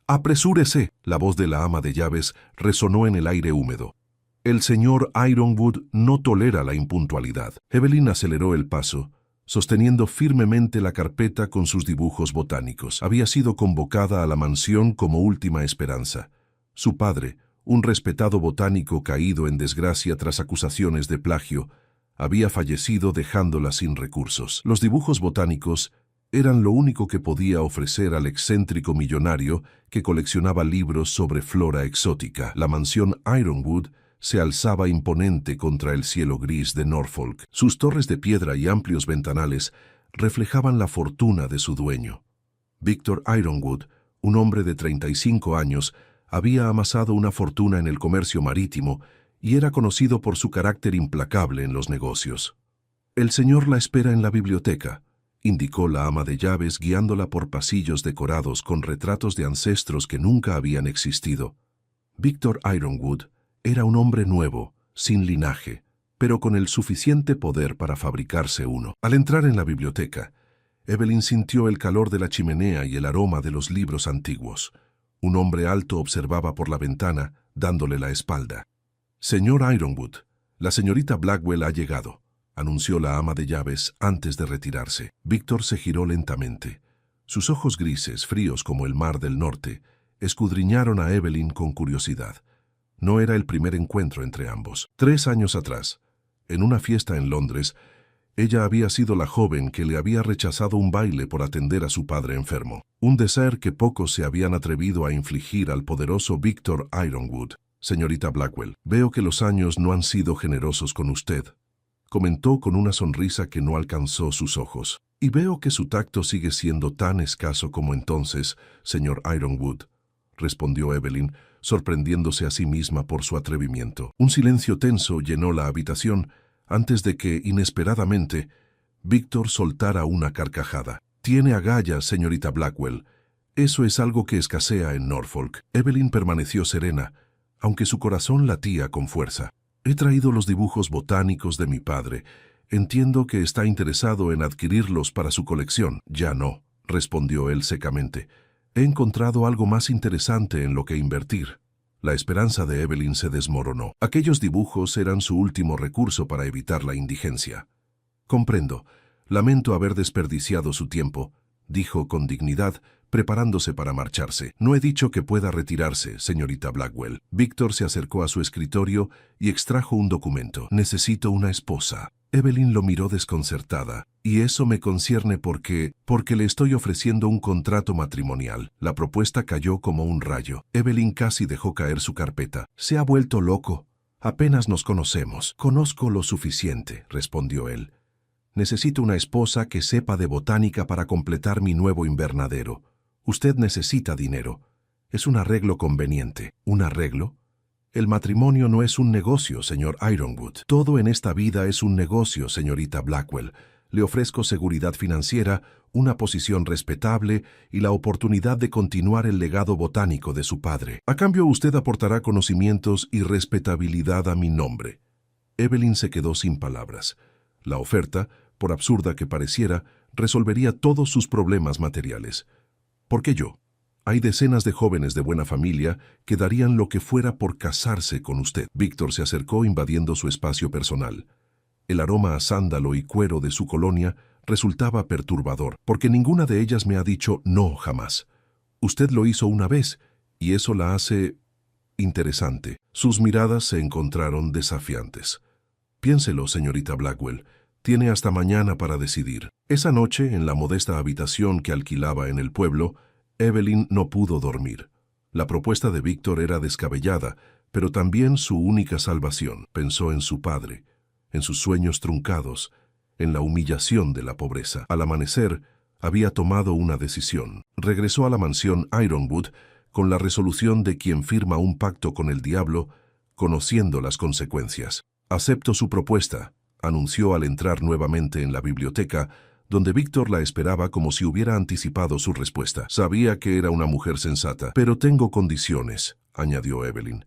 apresúrese», la voz de la ama de llaves resonó en el aire húmedo. «El señor Ironwood no tolera la impuntualidad». Evelyn aceleró el paso, sosteniendo firmemente la carpeta con sus dibujos botánicos. Había sido convocada a la mansión como última esperanza. Su padre, un respetado botánico caído en desgracia tras acusaciones de plagio, había fallecido dejándola sin recursos. Los dibujos botánicos eran lo único que podía ofrecer al excéntrico millonario que coleccionaba libros sobre flora exótica. La mansión Ironwood se alzaba imponente contra el cielo gris de Norfolk. Sus torres de piedra y amplios ventanales reflejaban la fortuna de su dueño. Victor Ironwood, un hombre de 35 años, había amasado una fortuna en el comercio marítimo y era conocido por su carácter implacable en los negocios. «El señor la espera en la biblioteca», indicó la ama de llaves guiándola por pasillos decorados con retratos de ancestros que nunca habían existido. Victor Ironwood era un hombre nuevo, sin linaje, pero con el suficiente poder para fabricarse uno. Al entrar en la biblioteca, Evelyn sintió el calor de la chimenea y el aroma de los libros antiguos. Un hombre alto observaba por la ventana, dándole la espalda. «Señor Ironwood, la señorita Blackwell ha llegado», anunció la ama de llaves antes de retirarse. Víctor se giró lentamente. Sus ojos grises, fríos como el mar del norte, escudriñaron a Evelyn con curiosidad. No era el primer encuentro entre ambos. 3 años atrás, en una fiesta en Londres, ella había sido la joven que le había rechazado un baile por atender a su padre enfermo. Un deser que pocos se habían atrevido a infligir al poderoso Victor Ironwood. «Señorita Blackwell, veo que los años no han sido generosos con usted», comentó con una sonrisa que no alcanzó sus ojos. «Y veo que su tacto sigue siendo tan escaso como entonces, señor Ironwood», respondió Evelyn, sorprendiéndose a sí misma por su atrevimiento. Un silencio tenso llenó la habitación antes de que, inesperadamente, Víctor soltara una carcajada. «Tiene agallas, señorita Blackwell. Eso es algo que escasea en Norfolk». Evelyn permaneció serena, aunque su corazón latía con fuerza. «He traído los dibujos botánicos de mi padre. Entiendo que está interesado en adquirirlos para su colección». «Ya no», respondió él secamente. «He encontrado algo más interesante en lo que invertir». La esperanza de Evelyn se desmoronó. Aquellos dibujos eran su último recurso para evitar la indigencia. «Comprendo. Lamento haber desperdiciado su tiempo», dijo con dignidad, preparándose para marcharse. «No he dicho que pueda retirarse, señorita Blackwell». Víctor se acercó a su escritorio y extrajo un documento. «Necesito una esposa». Evelyn lo miró desconcertada. «Y eso me concierne porque le estoy ofreciendo un contrato matrimonial». La propuesta cayó como un rayo. Evelyn casi dejó caer su carpeta. «Se ha vuelto loco. Apenas nos conocemos». «Conozco lo suficiente», respondió él. «Necesito una esposa que sepa de botánica para completar mi nuevo invernadero. Usted necesita dinero. Es un arreglo conveniente». «¿Un arreglo? El matrimonio no es un negocio, señor Ironwood». «Todo en esta vida es un negocio, señorita Blackwell. Le ofrezco seguridad financiera, una posición respetable y la oportunidad de continuar el legado botánico de su padre. A cambio, usted aportará conocimientos y respetabilidad a mi nombre». Evelyn se quedó sin palabras. La oferta, por absurda que pareciera, resolvería todos sus problemas materiales. ¿Por qué yo? Hay decenas de jóvenes de buena familia que darían lo que fuera por casarse con usted. Víctor se acercó invadiendo su espacio personal. El aroma a sándalo y cuero de su colonia resultaba perturbador, porque ninguna de ellas me ha dicho no jamás. Usted lo hizo una vez, y eso la hace interesante. Sus miradas se encontraron desafiantes. Piénselo, señorita Blackwell. Tiene hasta mañana para decidir. Esa noche, en la modesta habitación que alquilaba en el pueblo, Evelyn no pudo dormir. La propuesta de Víctor era descabellada, pero también su única salvación. Pensó en su padre, en sus sueños truncados, en la humillación de la pobreza. Al amanecer, había tomado una decisión. Regresó a la mansión Ironwood con la resolución de quien firma un pacto con el diablo, conociendo las consecuencias. «Acepto su propuesta», anunció al entrar nuevamente en la biblioteca, donde Víctor la esperaba como si hubiera anticipado su respuesta. Sabía que era una mujer sensata. «Pero tengo condiciones», añadió Evelyn.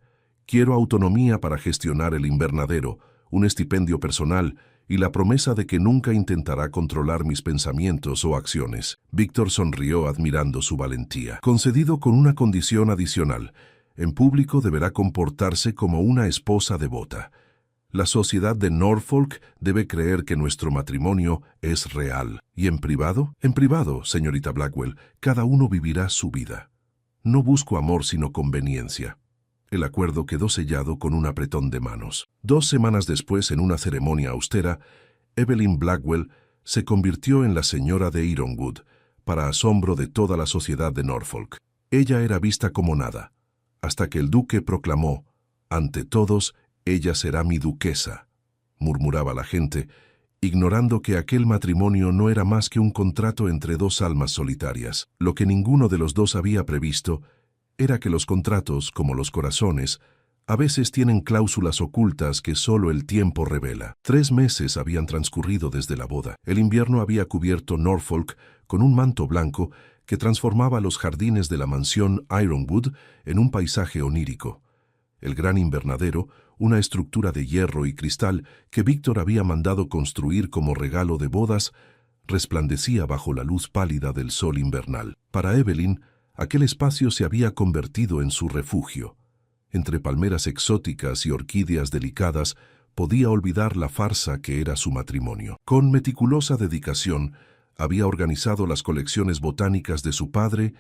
«Quiero autonomía para gestionar el invernadero, un estipendio personal y la promesa de que nunca intentará controlar mis pensamientos o acciones». Víctor sonrió admirando su valentía. «Concedido con una condición adicional. En público deberá comportarse como una esposa devota. La sociedad de Norfolk debe creer que nuestro matrimonio es real. ¿Y en privado? En privado, señorita Blackwell, cada uno vivirá su vida. No busco amor sino conveniencia». El acuerdo quedó sellado con un apretón de manos. 2 semanas después, en una ceremonia austera, Evelyn Blackwell se convirtió en la señora de Ironwood, para asombro de toda la sociedad de Norfolk. Ella era vista como nada, hasta que el duque proclamó: «Ante todos, ella será mi duquesa», murmuraba la gente, ignorando que aquel matrimonio no era más que un contrato entre 2 almas solitarias. Lo que ninguno de los dos había previsto era que los contratos, como los corazones, a veces tienen cláusulas ocultas que solo el tiempo revela. 3 meses habían transcurrido desde la boda. El invierno había cubierto Norfolk con un manto blanco que transformaba los jardines de la mansión Ironwood en un paisaje onírico. El gran invernadero, una estructura de hierro y cristal que Víctor había mandado construir como regalo de bodas, resplandecía bajo la luz pálida del sol invernal. Para Evelyn, aquel espacio se había convertido en su refugio. Entre palmeras exóticas y orquídeas delicadas, podía olvidar la farsa que era su matrimonio. Con meticulosa dedicación, había organizado las colecciones botánicas de su padre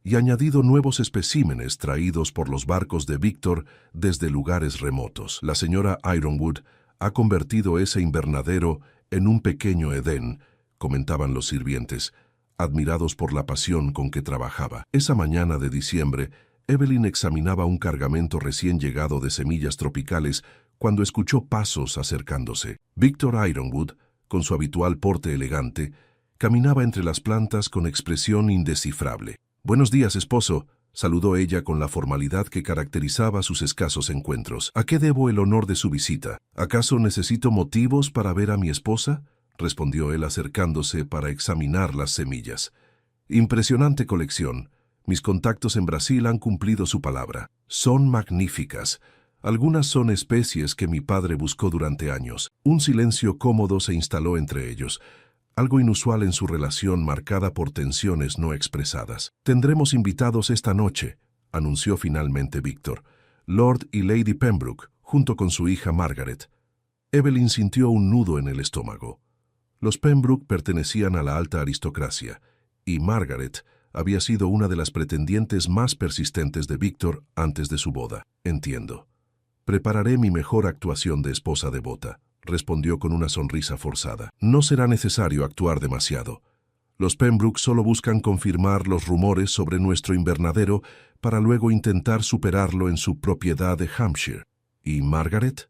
y añadido nuevos especímenes traídos por los barcos de Víctor desde lugares remotos. La señora Ironwood ha convertido ese invernadero en un pequeño Edén, comentaban los sirvientes, admirados por la pasión con que trabajaba. Esa mañana de diciembre, Evelyn examinaba un cargamento recién llegado de semillas tropicales cuando escuchó pasos acercándose. Víctor Ironwood, con su habitual porte elegante, caminaba entre las plantas con expresión indescifrable. «Buenos días, esposo», saludó ella con la formalidad que caracterizaba sus escasos encuentros. «¿A qué debo el honor de su visita? ¿Acaso necesito motivos para ver a mi esposa?», respondió él acercándose para examinar las semillas. «Impresionante colección. Mis contactos en Brasil han cumplido su palabra. Son magníficas. Algunas son especies que mi padre buscó durante años». Un silencio cómodo se instaló entre ellos, algo inusual en su relación marcada por tensiones no expresadas. «Tendremos invitados esta noche», anunció finalmente Víctor. «Lord y Lady Pembroke, junto con su hija Margaret». Evelyn sintió un nudo en el estómago. Los Pembroke pertenecían a la alta aristocracia, y Margaret había sido una de las pretendientes más persistentes de Víctor antes de su boda. «Entiendo. Prepararé mi mejor actuación de esposa devota», respondió con una sonrisa forzada. «No será necesario actuar demasiado. Los Pembroke solo buscan confirmar los rumores sobre nuestro invernadero para luego intentar superarlo en su propiedad de Hampshire. ¿Y Margaret?».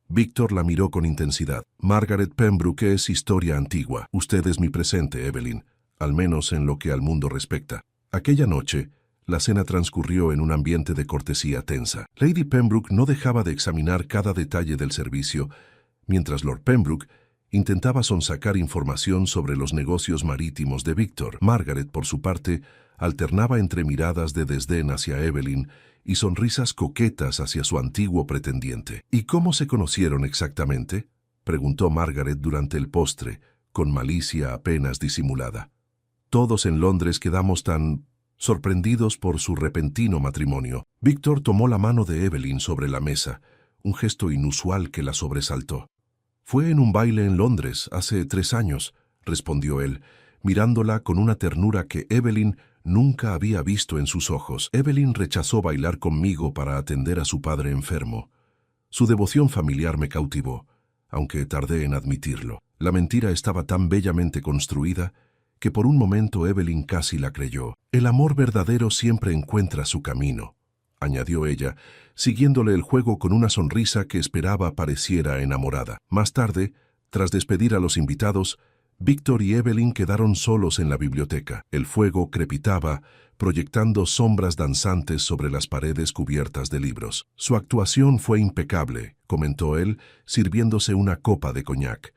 Víctor la miró con intensidad. «Margaret Pembroke es historia antigua. Usted es mi presente, Evelyn, al menos en lo que al mundo respecta». Aquella noche, la cena transcurrió en un ambiente de cortesía tensa. Lady Pembroke no dejaba de examinar cada detalle del servicio, mientras Lord Pembroke intentaba sonsacar información sobre los negocios marítimos de Víctor. Margaret, por su parte, alternaba entre miradas de desdén hacia Evelyn y sonrisas coquetas hacia su antiguo pretendiente. «¿Y cómo se conocieron exactamente?», preguntó Margaret durante el postre, con malicia apenas disimulada. «Todos en Londres quedamos tan sorprendidos por su repentino matrimonio. Víctor tomó la mano de Evelyn sobre la mesa, un gesto inusual que la sobresaltó. «Fue en un baile en Londres hace 3 años», respondió él, mirándola con una ternura que Evelyn nunca había visto en sus ojos. Evelyn rechazó bailar conmigo para atender a su padre enfermo. Su devoción familiar me cautivó, aunque tardé en admitirlo. La mentira estaba tan bellamente construida que por un momento Evelyn casi la creyó. «El amor verdadero siempre encuentra su camino», añadió ella, siguiéndole el juego con una sonrisa que esperaba pareciera enamorada. Más tarde, tras despedir a los invitados, Víctor y Evelyn quedaron solos en la biblioteca. El fuego crepitaba, proyectando sombras danzantes sobre las paredes cubiertas de libros. «Su actuación fue impecable», comentó él, sirviéndose una copa de coñac.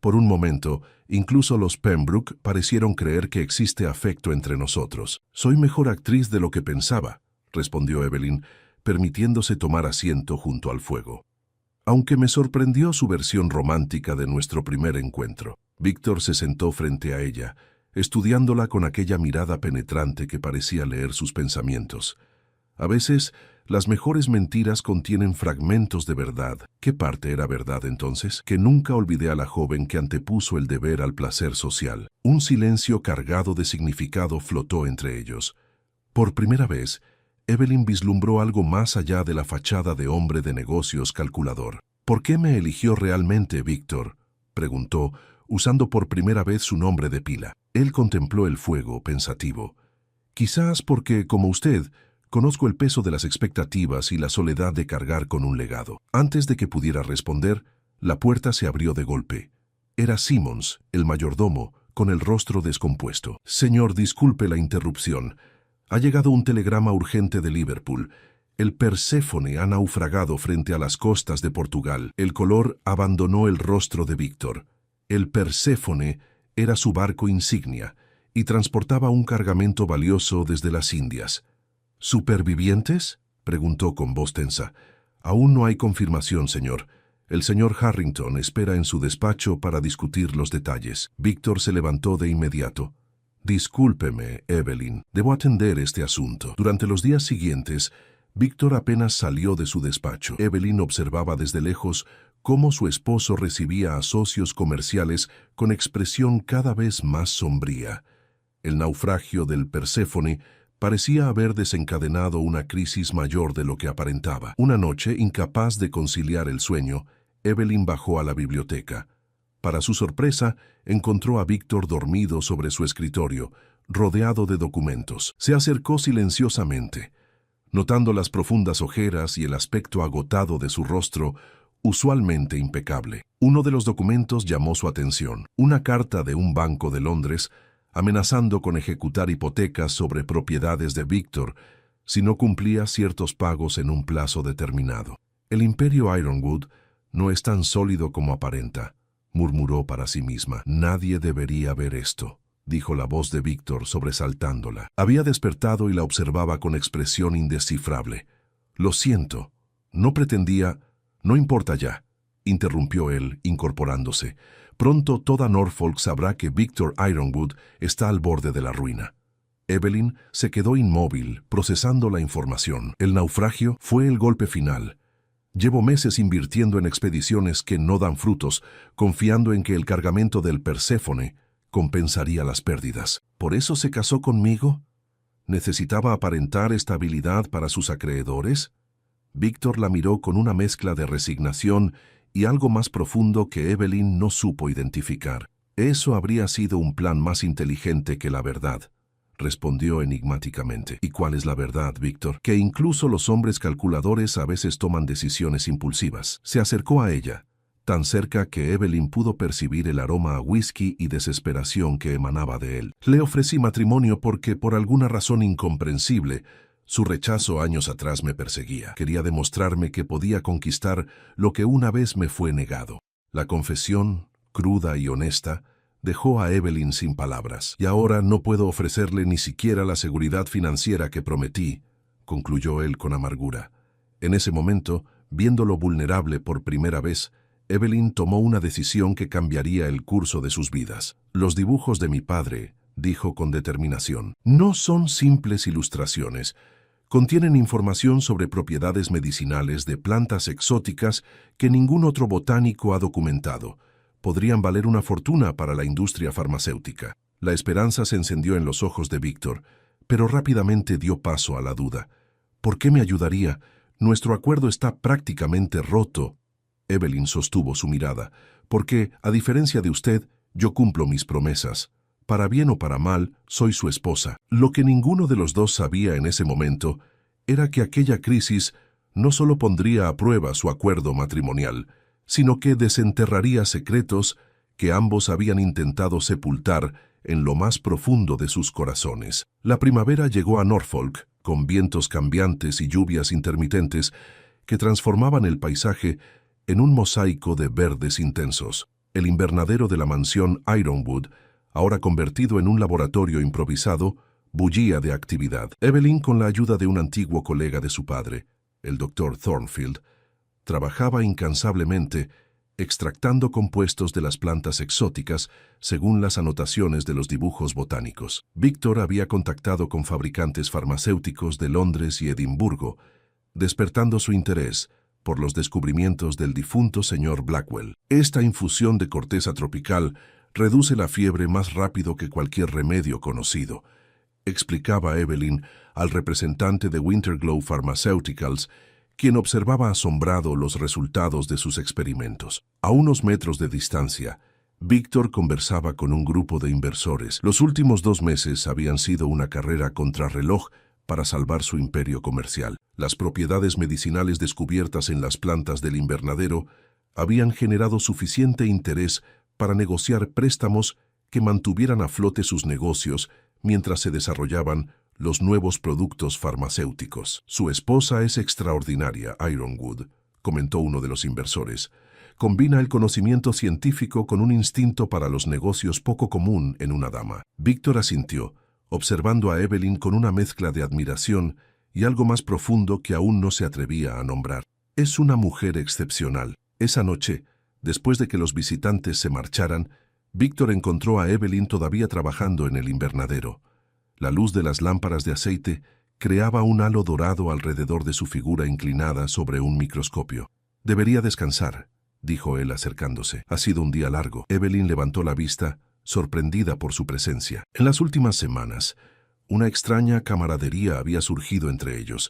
«Por un momento, incluso los Pembroke parecieron creer que existe afecto entre nosotros». «Soy mejor actriz de lo que pensaba», respondió Evelyn, permitiéndose tomar asiento junto al fuego. «Aunque me sorprendió su versión romántica de nuestro primer encuentro». Víctor se sentó frente a ella, estudiándola con aquella mirada penetrante que parecía leer sus pensamientos. A veces, las mejores mentiras contienen fragmentos de verdad. ¿Qué parte era verdad entonces? Que nunca olvidé a la joven que antepuso el deber al placer social. Un silencio cargado de significado flotó entre ellos. Por primera vez, Evelyn vislumbró algo más allá de la fachada de hombre de negocios calculador. «¿Por qué me eligió realmente, Víctor?», preguntó, usando por primera vez su nombre de pila. Él contempló el fuego, pensativo. «Quizás porque, como usted, conozco el peso de las expectativas y la soledad de cargar con un legado». Antes de que pudiera responder, la puerta se abrió de golpe. Era Simmons, el mayordomo, con el rostro descompuesto. «Señor, disculpe la interrupción. Ha llegado un telegrama urgente de Liverpool. El Perséfone ha naufragado frente a las costas de Portugal». El color abandonó el rostro de Víctor. El Perséfone era su barco insignia y transportaba un cargamento valioso desde las Indias. «¿Supervivientes?», preguntó con voz tensa. «Aún no hay confirmación, señor. El señor Harrington espera en su despacho para discutir los detalles». Víctor se levantó de inmediato. «Discúlpeme, Evelyn, debo atender este asunto». Durante los días siguientes, Víctor apenas salió de su despacho. Evelyn observaba desde lejos cómo su esposo recibía a socios comerciales con expresión cada vez más sombría. El naufragio del Perséfone parecía haber desencadenado una crisis mayor de lo que aparentaba. Una noche, incapaz de conciliar el sueño, Evelyn bajó a la biblioteca. Para su sorpresa, encontró a Víctor dormido sobre su escritorio, rodeado de documentos. Se acercó silenciosamente. Notando las profundas ojeras y el aspecto agotado de su rostro, usualmente impecable. Uno de los documentos llamó su atención. Una carta de un banco de Londres amenazando con ejecutar hipotecas sobre propiedades de Víctor si no cumplía ciertos pagos en un plazo determinado. «El imperio Ironwood no es tan sólido como aparenta», murmuró para sí misma. «Nadie debería ver esto», dijo la voz de Víctor sobresaltándola. Había despertado y la observaba con expresión indescifrable. «Lo siento, no pretendía...» «No importa ya», interrumpió él, incorporándose. «Pronto toda Norfolk sabrá que Víctor Ironwood está al borde de la ruina». Evelyn se quedó inmóvil, procesando la información. «El naufragio fue el golpe final. Llevo meses invirtiendo en expediciones que no dan frutos, confiando en que el cargamento del Perséfone compensaría las pérdidas. ¿Por eso se casó conmigo? ¿Necesitaba aparentar estabilidad para sus acreedores?» Víctor la miró con una mezcla de resignación y algo más profundo que Evelyn no supo identificar. «Eso habría sido un plan más inteligente que la verdad», respondió enigmáticamente. «¿Y cuál es la verdad, Víctor?» «Que incluso los hombres calculadores a veces toman decisiones impulsivas». Se acercó a ella, tan cerca que Evelyn pudo percibir el aroma a whisky y desesperación que emanaba de él. «Le ofrecí matrimonio porque, por alguna razón incomprensible, su rechazo años atrás me perseguía. Quería demostrarme que podía conquistar lo que una vez me fue negado». La confesión, cruda y honesta, dejó a Evelyn sin palabras. «Y ahora no puedo ofrecerle ni siquiera la seguridad financiera que prometí», concluyó él con amargura. En ese momento, viéndolo vulnerable por primera vez, Evelyn tomó una decisión que cambiaría el curso de sus vidas. «Los dibujos de mi padre», dijo con determinación. No son simples ilustraciones. Contienen información sobre propiedades medicinales de plantas exóticas que ningún otro botánico ha documentado. Podrían valer una fortuna para la industria farmacéutica. La esperanza se encendió en los ojos de Víctor, pero rápidamente dio paso a la duda. ¿Por qué me ayudaría? Nuestro acuerdo está prácticamente roto. Evelyn sostuvo su mirada. Porque, a diferencia de usted, yo cumplo mis promesas. Para bien o para mal, soy su esposa. Lo que ninguno de los dos sabía en ese momento era que aquella crisis no solo pondría a prueba su acuerdo matrimonial, sino que desenterraría secretos que ambos habían intentado sepultar en lo más profundo de sus corazones. La primavera llegó a Norfolk, con vientos cambiantes y lluvias intermitentes que transformaban el paisaje en un mosaico de verdes intensos. El invernadero de la mansión Ironwood, ahora convertido en un laboratorio improvisado, bullía de actividad. Evelyn, con la ayuda de un antiguo colega de su padre, el Dr. Thornfield, trabajaba incansablemente extractando compuestos de las plantas exóticas según las anotaciones de los dibujos botánicos. Víctor había contactado con fabricantes farmacéuticos de Londres y Edimburgo, despertando su interés por los descubrimientos del difunto señor Blackwell. Esta infusión de corteza tropical reduce la fiebre más rápido que cualquier remedio conocido, explicaba Evelyn al representante de Winterglow Pharmaceuticals, quien observaba asombrado los resultados de sus experimentos. A unos metros de distancia, Víctor conversaba con un grupo de inversores. Los últimos 2 meses habían sido una carrera contrarreloj para salvar su imperio comercial. Las propiedades medicinales descubiertas en las plantas del invernadero habían generado suficiente interés para negociar préstamos que mantuvieran a flote sus negocios mientras se desarrollaban los nuevos productos farmacéuticos. Su esposa es extraordinaria, Ironwood, comentó uno de los inversores. Combina el conocimiento científico con un instinto para los negocios poco común en una dama. Víctor asintió, observando a Evelyn con una mezcla de admiración y algo más profundo que aún no se atrevía a nombrar. Es una mujer excepcional. Esa noche, después de que los visitantes se marcharan, Víctor encontró a Evelyn todavía trabajando en el invernadero. La luz de las lámparas de aceite creaba un halo dorado alrededor de su figura inclinada sobre un microscopio. «Debería descansar», dijo él acercándose. «Ha sido un día largo». Evelyn levantó la vista, sorprendida por su presencia. En las últimas semanas, una extraña camaradería había surgido entre ellos,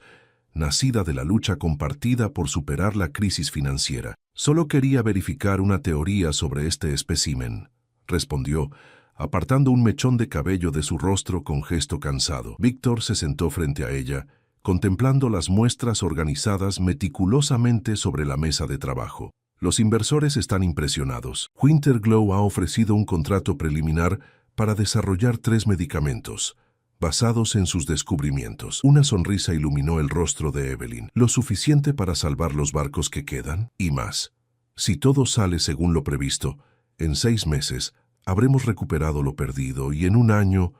nacida de la lucha compartida por superar la crisis financiera. «Solo quería verificar una teoría sobre este espécimen», respondió, apartando un mechón de cabello de su rostro con gesto cansado. Víctor se sentó frente a ella, contemplando las muestras organizadas meticulosamente sobre la mesa de trabajo. Los inversores están impresionados. Winterglow ha ofrecido un contrato preliminar para desarrollar 3 medicamentos, basados en sus descubrimientos. Una sonrisa iluminó el rostro de Evelyn. ¿Lo suficiente para salvar los barcos que quedan? Y más. Si todo sale según lo previsto, en 6 meses, habremos recuperado lo perdido y en 1 año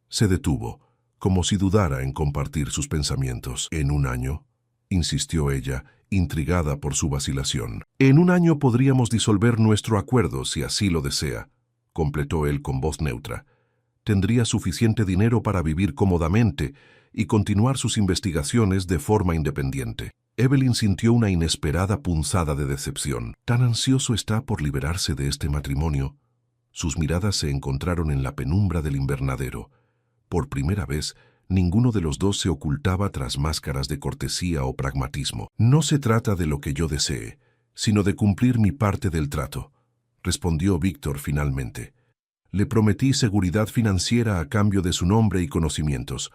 se detuvo, como si dudara en compartir sus pensamientos. ¿En 1 año? Insistió ella, intrigada por su vacilación. En 1 año podríamos disolver nuestro acuerdo si así lo desea, completó él con voz neutra. Tendría suficiente dinero para vivir cómodamente y continuar sus investigaciones de forma independiente. Evelyn sintió una inesperada punzada de decepción. Tan ansioso está por liberarse de este matrimonio. Sus miradas se encontraron en la penumbra del invernadero. Por primera vez, ninguno de los dos se ocultaba tras máscaras de cortesía o pragmatismo. «No se trata de lo que yo desee, sino de cumplir mi parte del trato», respondió Víctor finalmente. «Le prometí seguridad financiera a cambio de su nombre y conocimientos.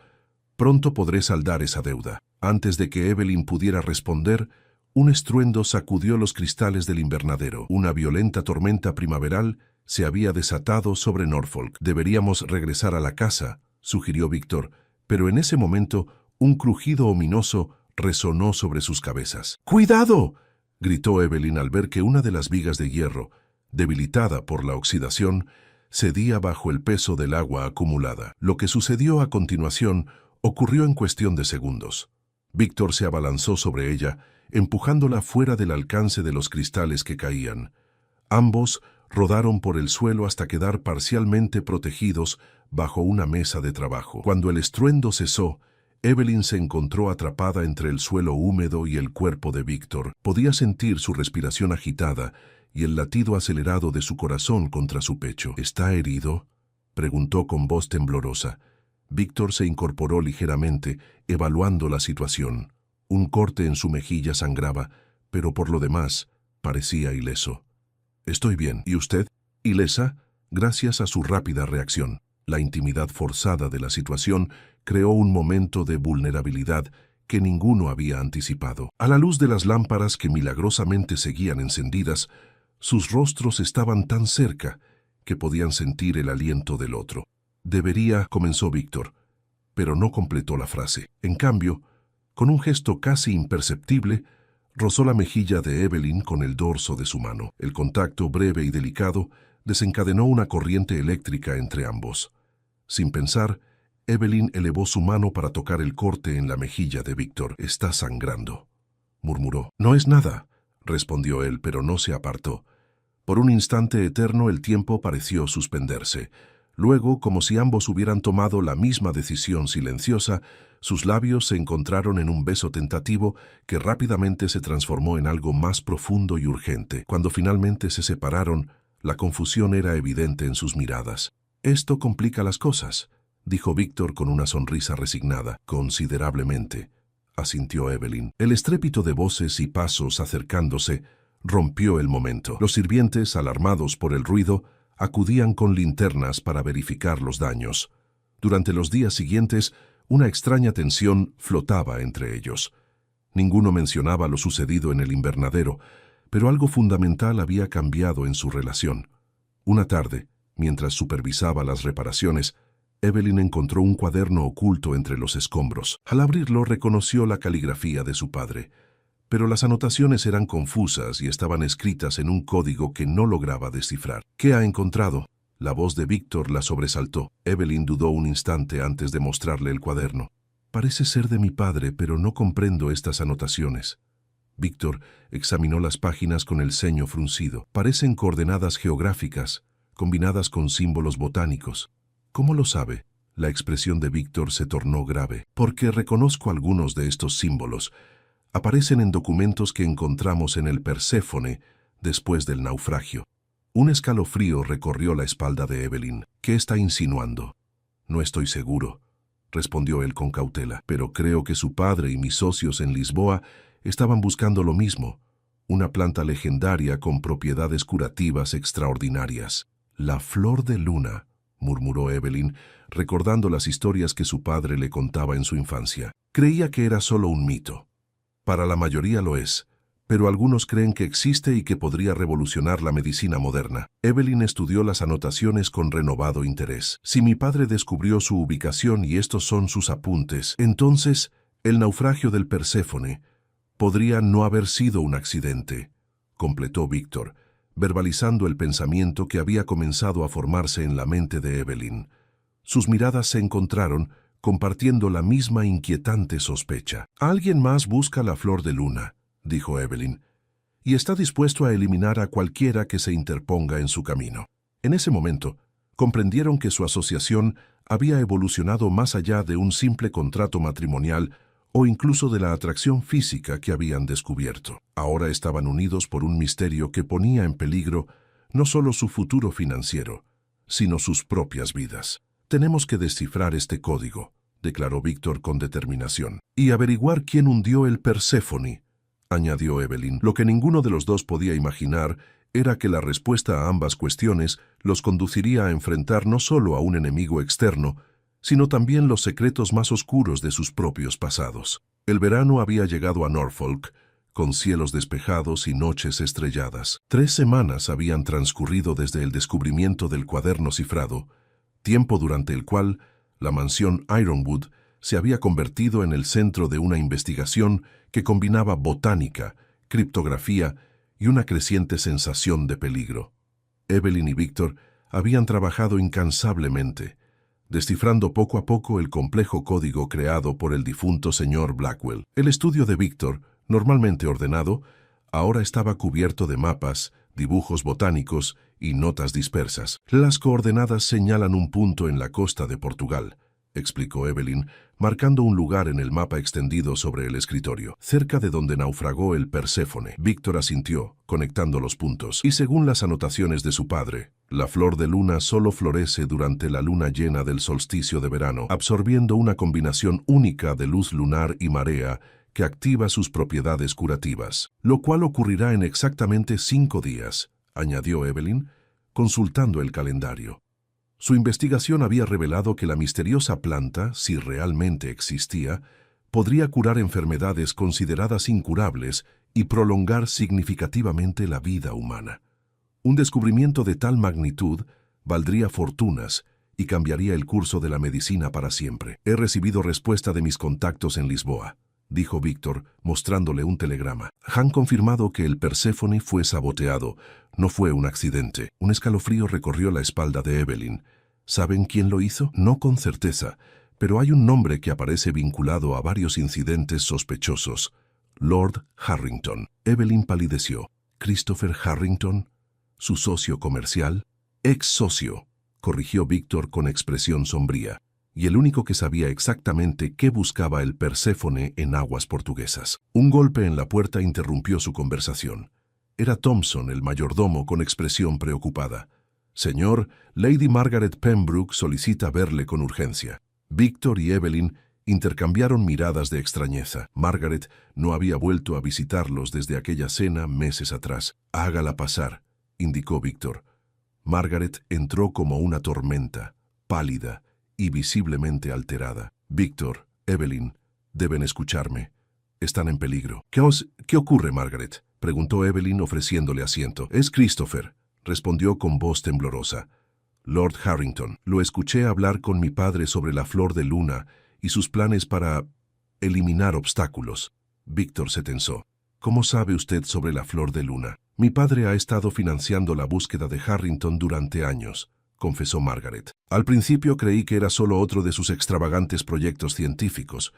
Pronto podré saldar esa deuda». Antes de que Evelyn pudiera responder, un estruendo sacudió los cristales del invernadero. Una violenta tormenta primaveral se había desatado sobre Norfolk. «Deberíamos regresar a la casa», sugirió Víctor, pero en ese momento un crujido ominoso resonó sobre sus cabezas. «¡Cuidado!», gritó Evelyn al ver que una de las vigas de hierro, debilitada por la oxidación, cedía bajo el peso del agua acumulada. Lo que sucedió a continuación ocurrió en cuestión de segundos. Víctor se abalanzó sobre ella, empujándola fuera del alcance de los cristales que caían. Ambos rodaron por el suelo hasta quedar parcialmente protegidos bajo una mesa de trabajo. Cuando el estruendo cesó, Evelyn se encontró atrapada entre el suelo húmedo y el cuerpo de Víctor. Podía sentir su respiración agitada y el latido acelerado de su corazón contra su pecho. ¿Está herido?, preguntó con voz temblorosa. Víctor se incorporó ligeramente, evaluando la situación. Un corte en su mejilla sangraba, pero por lo demás parecía ileso. «Estoy bien. ¿Y usted?» «Ilesa», gracias a su rápida reacción. La intimidad forzada de la situación creó un momento de vulnerabilidad que ninguno había anticipado. A la luz de las lámparas que milagrosamente seguían encendidas, sus rostros estaban tan cerca que podían sentir el aliento del otro. «Debería», comenzó Víctor, pero no completó la frase. En cambio, con un gesto casi imperceptible, rozó la mejilla de Evelyn con el dorso de su mano. El contacto breve y delicado desencadenó una corriente eléctrica entre ambos. Sin pensar, Evelyn elevó su mano para tocar el corte en la mejilla de Víctor. «Está sangrando», murmuró. «No es nada», respondió él, pero no se apartó. Por un instante eterno el tiempo pareció suspenderse. Luego, como si ambos hubieran tomado la misma decisión silenciosa, sus labios se encontraron en un beso tentativo que rápidamente se transformó en algo más profundo y urgente. Cuando finalmente se separaron, la confusión era evidente en sus miradas. «Esto complica las cosas», dijo Víctor con una sonrisa resignada. «Considerablemente», asintió Evelyn. El estrépito de voces y pasos acercándose rompió el momento. Los sirvientes, alarmados por el ruido, acudían con linternas para verificar los daños. Durante los días siguientes, una extraña tensión flotaba entre ellos. Ninguno mencionaba lo sucedido en el invernadero, pero algo fundamental había cambiado en su relación. Una tarde, mientras supervisaba las reparaciones, Evelyn encontró un cuaderno oculto entre los escombros. Al abrirlo, reconoció la caligrafía de su padre, pero las anotaciones eran confusas y estaban escritas en un código que no lograba descifrar. «¿Qué ha encontrado?», la voz de Víctor la sobresaltó. Evelyn dudó un instante antes de mostrarle el cuaderno. «Parece ser de mi padre, pero no comprendo estas anotaciones». Víctor examinó las páginas con el ceño fruncido. «Parecen coordenadas geográficas, combinadas con símbolos botánicos». «¿Cómo lo sabe?». La expresión de Víctor se tornó grave. «Porque reconozco algunos de estos símbolos. Aparecen en documentos que encontramos en el Perséfone después del naufragio». Un escalofrío recorrió la espalda de Evelyn. «¿Qué está insinuando?». «No estoy seguro», respondió él con cautela, «pero creo que su padre y mis socios en Lisboa estaban buscando lo mismo, una planta legendaria con propiedades curativas extraordinarias». «La flor de luna», murmuró Evelyn, recordando las historias que su padre le contaba en su infancia. Creía que era solo un mito. Para la mayoría lo es, pero algunos creen que existe y que podría revolucionar la medicina moderna. Evelyn estudió las anotaciones con renovado interés. Si mi padre descubrió su ubicación y estos son sus apuntes, entonces el naufragio del Perséfone podría no haber sido un accidente, completó Víctor, verbalizando el pensamiento que había comenzado a formarse en la mente de Evelyn. Sus miradas se encontraron, compartiendo la misma inquietante sospecha. «Alguien más busca la flor de luna», dijo Evelyn, «y está dispuesto a eliminar a cualquiera que se interponga en su camino». En ese momento, comprendieron que su asociación había evolucionado más allá de un simple contrato matrimonial o incluso de la atracción física que habían descubierto. Ahora estaban unidos por un misterio que ponía en peligro no solo su futuro financiero, sino sus propias vidas. «Tenemos que descifrar este código», declaró Víctor con determinación. «Y averiguar quién hundió el Perséfone», añadió Evelyn. Lo que ninguno de los dos podía imaginar era que la respuesta a ambas cuestiones los conduciría a enfrentar no solo a un enemigo externo, sino también los secretos más oscuros de sus propios pasados. El verano había llegado a Norfolk, con cielos despejados y noches estrelladas. 3 semanas habían transcurrido desde el descubrimiento del cuaderno cifrado, tiempo durante el cual la mansión Ironwood se había convertido en el centro de una investigación que combinaba botánica, criptografía y una creciente sensación de peligro. Evelyn y Víctor habían trabajado incansablemente, descifrando poco a poco el complejo código creado por el difunto señor Blackwell. El estudio de Víctor, normalmente ordenado, ahora estaba cubierto de mapas, dibujos botánicos y notas dispersas. Las coordenadas señalan un punto en la costa de Portugal, explicó Evelyn, marcando un lugar en el mapa extendido sobre el escritorio, cerca de donde naufragó el Perséfone. Víctor asintió, conectando los puntos. Y según las anotaciones de su padre, la flor de luna solo florece durante la luna llena del solsticio de verano, absorbiendo una combinación única de luz lunar y marea que activa sus propiedades curativas, lo cual ocurrirá en exactamente 5 días, añadió Evelyn, consultando el calendario. Su investigación había revelado que la misteriosa planta, si realmente existía, podría curar enfermedades consideradas incurables y prolongar significativamente la vida humana. Un descubrimiento de tal magnitud valdría fortunas y cambiaría el curso de la medicina para siempre. He recibido respuesta de mis contactos en Lisboa, dijo Víctor, mostrándole un telegrama. Han confirmado que el Perséfone fue saboteado. No fue un accidente. Un escalofrío recorrió la espalda de Evelyn. ¿Saben quién lo hizo? No con certeza, pero hay un nombre que aparece vinculado a varios incidentes sospechosos. Lord Harrington. Evelyn palideció. ¿Christopher Harrington? ¿Su socio comercial? Ex socio, corrigió Víctor con expresión sombría, y el único que sabía exactamente qué buscaba el Perséfone en aguas portuguesas. Un golpe en la puerta interrumpió su conversación. Era Thompson, el mayordomo, con expresión preocupada. Señor, Lady Margaret Pembroke solicita verle con urgencia. Víctor y Evelyn intercambiaron miradas de extrañeza. Margaret no había vuelto a visitarlos desde aquella cena meses atrás. Hágala pasar, indicó Víctor. Margaret entró como una tormenta, pálida y visiblemente alterada. Víctor, Evelyn, deben escucharme. Están en peligro. ¿Qué ocurre, Margaret?, preguntó Evelyn ofreciéndole asiento. Es Christopher, respondió con voz temblorosa. Lord Harrington. Lo escuché hablar con mi padre sobre la flor de luna y sus planes para eliminar obstáculos. Víctor se tensó. ¿Cómo sabe usted sobre la flor de luna? Mi padre ha estado financiando la búsqueda de Harrington durante años, confesó Margaret. Al principio creí que era solo otro de sus extravagantes proyectos científicos,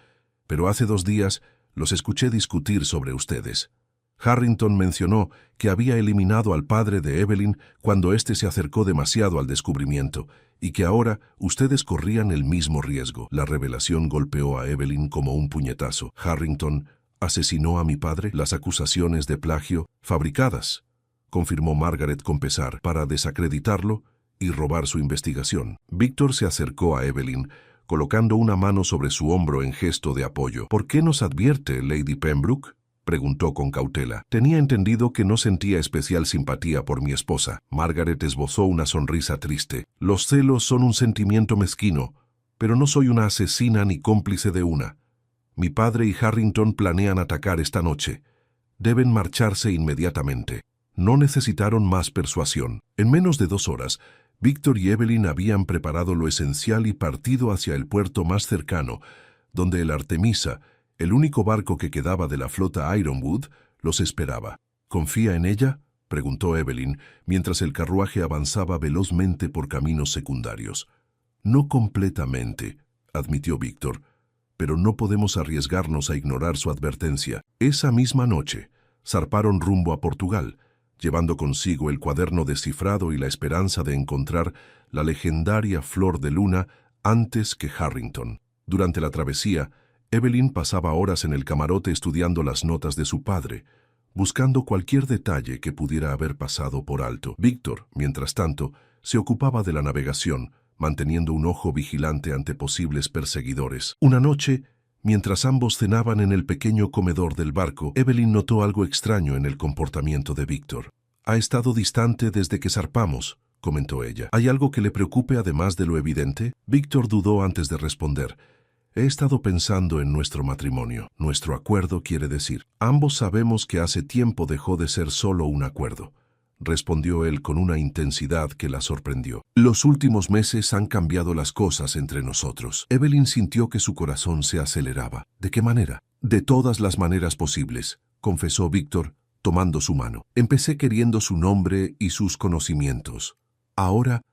pero hace 2 días los escuché discutir sobre ustedes. Harrington mencionó que había eliminado al padre de Evelyn cuando éste se acercó demasiado al descubrimiento y que ahora ustedes corrían el mismo riesgo. La revelación golpeó a Evelyn como un puñetazo. Harrington asesinó a mi padre. Las acusaciones de plagio fabricadas, confirmó Margaret con pesar, para desacreditarlo y robar su investigación. Víctor se acercó a Evelyn, colocando una mano sobre su hombro en gesto de apoyo. ¿Por qué nos advierte, Lady Pembroke?, preguntó con cautela. Tenía entendido que no sentía especial simpatía por mi esposa. Margaret esbozó una sonrisa triste. Los celos son un sentimiento mezquino, pero no soy una asesina ni cómplice de una. Mi padre y Harrington planean atacar esta noche. Deben marcharse inmediatamente. No necesitaron más persuasión. En menos de 2 horas, Víctor y Evelyn habían preparado lo esencial y partido hacia el puerto más cercano, donde el Artemisa, el único barco que quedaba de la flota Ironwood, los esperaba. ¿Confía en ella?, preguntó Evelyn, mientras el carruaje avanzaba velozmente por caminos secundarios. No completamente, admitió Víctor, pero no podemos arriesgarnos a ignorar su advertencia. Esa misma noche, zarparon rumbo a Portugal, llevando consigo el cuaderno descifrado y la esperanza de encontrar la legendaria flor de luna antes que Harrington. Durante la travesía, Evelyn pasaba horas en el camarote estudiando las notas de su padre, buscando cualquier detalle que pudiera haber pasado por alto. Víctor, mientras tanto, se ocupaba de la navegación, manteniendo un ojo vigilante ante posibles perseguidores. Una noche, mientras ambos cenaban en el pequeño comedor del barco, Evelyn notó algo extraño en el comportamiento de Víctor. Ha estado distante desde que zarpamos, comentó ella. ¿Hay algo que le preocupe además de lo evidente? Víctor dudó antes de responder. He estado pensando en nuestro matrimonio. Nuestro acuerdo, quiere decir. Ambos sabemos que hace tiempo dejó de ser solo un acuerdo, respondió él con una intensidad que la sorprendió. Los últimos meses han cambiado las cosas entre nosotros. Evelyn sintió que su corazón se aceleraba. ¿De qué manera? De todas las maneras posibles, confesó Víctor, tomando su mano. Empecé queriendo su nombre y sus conocimientos. Ahora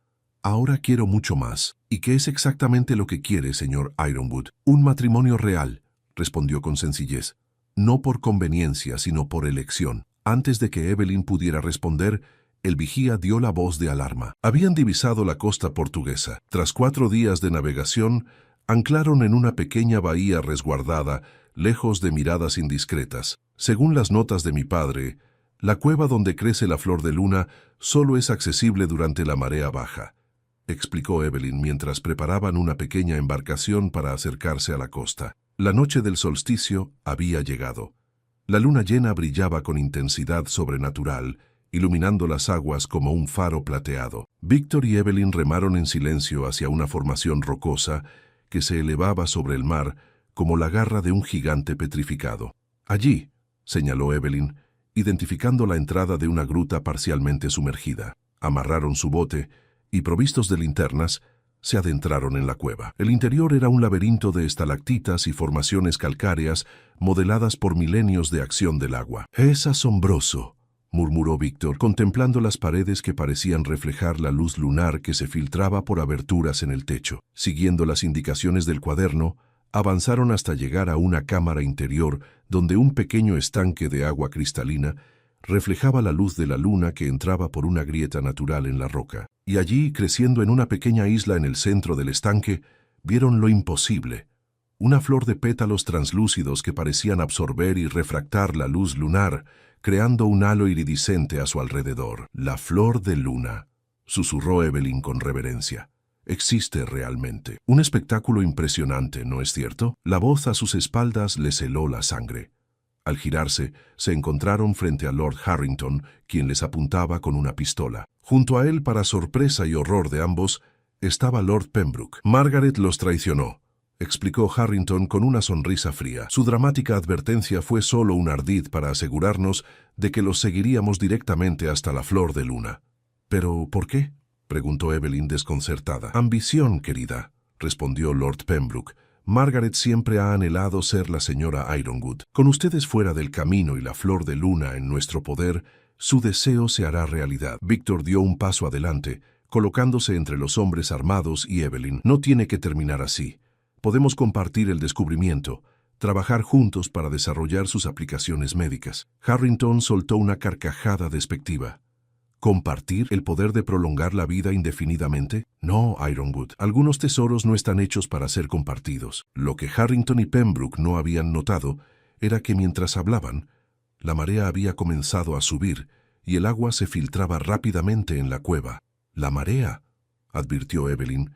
quiero mucho más. ¿Y qué es exactamente lo que quiere, señor Ironwood? Un matrimonio real, respondió con sencillez. No por conveniencia, sino por elección. Antes de que Evelyn pudiera responder, El vigía dio la voz de alarma. Habían divisado la costa portuguesa. Tras 4 días de navegación, anclaron en una pequeña bahía resguardada, lejos de miradas indiscretas. Según las notas de mi padre, la cueva donde crece la flor de luna solo es accesible durante la marea baja, explicó Evelyn mientras preparaban una pequeña embarcación para acercarse a la costa. La noche del solsticio había llegado. La luna llena brillaba con intensidad sobrenatural, iluminando las aguas como un faro plateado. Víctor y Evelyn remaron en silencio hacia una formación rocosa que se elevaba sobre el mar como la garra de un gigante petrificado. Allí, señaló Evelyn, identificando la entrada de una gruta parcialmente sumergida. Amarraron su bote y, provistos de linternas, se adentraron en la cueva. El interior era un laberinto de estalactitas y formaciones calcáreas modeladas por milenios de acción del agua. «Es asombroso», murmuró Víctor, contemplando las paredes que parecían reflejar la luz lunar que se filtraba por aberturas en el techo. Siguiendo las indicaciones del cuaderno, avanzaron hasta llegar a una cámara interior donde un pequeño estanque de agua cristalina reflejaba la luz de la luna que entraba por una grieta natural en la roca. Y allí, creciendo en una pequeña isla en el centro del estanque, vieron lo imposible. Una flor de pétalos translúcidos que parecían absorber y refractar la luz lunar, creando un halo iridiscente a su alrededor. «La flor de luna», susurró Evelyn con reverencia. «Existe realmente. Un espectáculo impresionante, ¿no es cierto?» La voz a sus espaldas les heló la sangre. Al girarse, se encontraron frente a Lord Harrington, quien les apuntaba con una pistola. Junto a él, para sorpresa y horror de ambos, estaba Lord Pembroke. «Margaret los traicionó», explicó Harrington con una sonrisa fría. Su dramática advertencia fue solo un ardid para asegurarnos de que los seguiríamos directamente hasta la flor de luna. «¿Pero por qué?», preguntó Evelyn desconcertada. «Ambición, querida», respondió Lord Pembroke. «Margaret siempre ha anhelado ser la señora Ironwood. Con ustedes fuera del camino y la flor de luna en nuestro poder, su deseo se hará realidad». Víctor dio un paso adelante, colocándose entre los hombres armados y Evelyn. «No tiene que terminar así. Podemos compartir el descubrimiento, trabajar juntos para desarrollar sus aplicaciones médicas». Harrington soltó una carcajada despectiva. ¿Compartir el poder de prolongar la vida indefinidamente? No, Ironwood. Algunos tesoros no están hechos para ser compartidos. Lo que Harrington y Pembroke no habían notado era que mientras hablaban, la marea había comenzado a subir y el agua se filtraba rápidamente en la cueva. «La marea», advirtió Evelyn,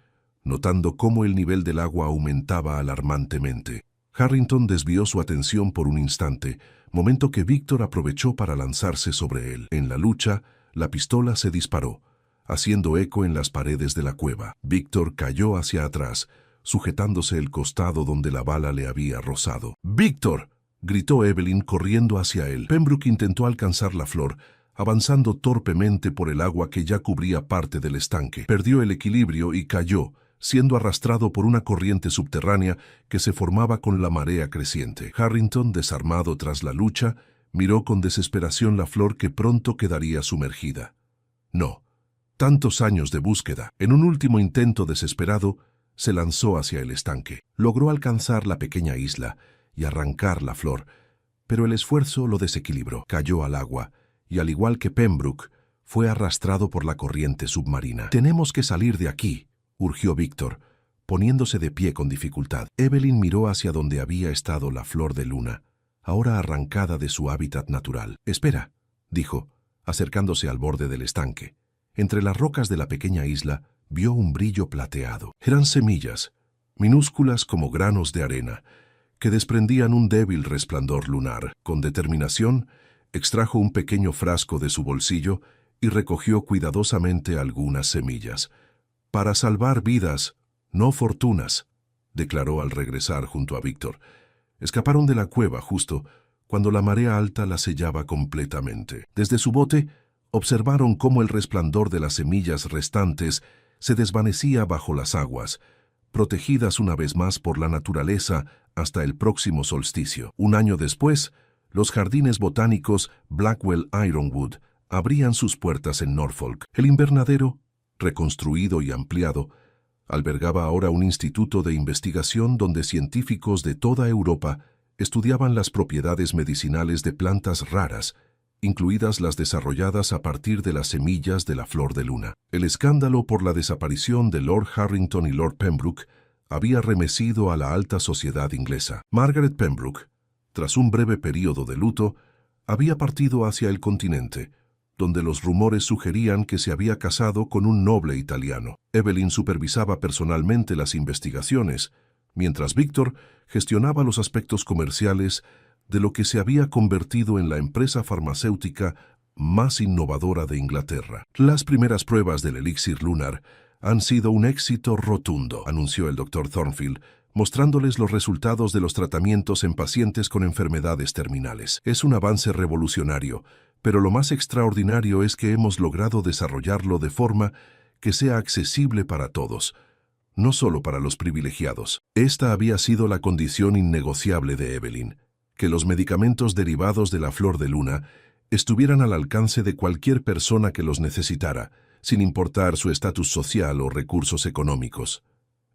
notando cómo el nivel del agua aumentaba alarmantemente. Harrington desvió su atención por un instante, momento que Víctor aprovechó para lanzarse sobre él. En la lucha, la pistola se disparó, haciendo eco en las paredes de la cueva. Víctor cayó hacia atrás, sujetándose el costado donde la bala le había rozado. «¡Víctor!», gritó Evelyn corriendo hacia él. Pembroke intentó alcanzar la flor, avanzando torpemente por el agua que ya cubría parte del estanque. Perdió el equilibrio y cayó, siendo arrastrado por una corriente subterránea que se formaba con la marea creciente. Harrington, desarmado tras la lucha, miró con desesperación la flor que pronto quedaría sumergida. No, tantos años de búsqueda. En un último intento desesperado, se lanzó hacia el estanque. Logró alcanzar la pequeña isla y arrancar la flor, pero el esfuerzo lo desequilibró. Cayó al agua y, al igual que Pembroke, fue arrastrado por la corriente submarina. «Tenemos que salir de aquí», urgió Víctor, poniéndose de pie con dificultad. Evelyn miró hacia donde había estado la flor de luna, ahora arrancada de su hábitat natural. «Espera», dijo, acercándose al borde del estanque. Entre las rocas de la pequeña isla vio un brillo plateado. Eran semillas, minúsculas como granos de arena, que desprendían un débil resplandor lunar. Con determinación, extrajo un pequeño frasco de su bolsillo y recogió cuidadosamente algunas semillas. «Para salvar vidas, no fortunas», declaró al regresar junto a Víctor. Escaparon de la cueva justo cuando la marea alta la sellaba completamente. Desde su bote, observaron cómo el resplandor de las semillas restantes se desvanecía bajo las aguas, protegidas una vez más por la naturaleza hasta el próximo solsticio. Un año después, los jardines botánicos Blackwell Ironwood abrían sus puertas en Norfolk. El invernadero, reconstruido y ampliado, albergaba ahora un instituto de investigación donde científicos de toda Europa estudiaban las propiedades medicinales de plantas raras incluidas las desarrolladas a partir de las semillas de la flor de luna. El escándalo por la desaparición de Lord Harrington y Lord Pembroke había remecido a la alta sociedad inglesa. Margaret Pembroke, tras un breve período de luto, había partido hacia el continente, donde los rumores sugerían que se había casado con un noble italiano. Evelyn supervisaba personalmente las investigaciones, mientras Víctor gestionaba los aspectos comerciales de lo que se había convertido en la empresa farmacéutica más innovadora de Inglaterra. Las primeras pruebas del elixir lunar han sido un éxito rotundo, anunció el Dr. Thornfield, mostrándoles los resultados de los tratamientos en pacientes con enfermedades terminales. Es un avance revolucionario, pero lo más extraordinario es que hemos logrado desarrollarlo de forma que sea accesible para todos, no solo para los privilegiados. Esta había sido la condición innegociable de Evelyn, que los medicamentos derivados de la flor de luna estuvieran al alcance de cualquier persona que los necesitara, sin importar su estatus social o recursos económicos.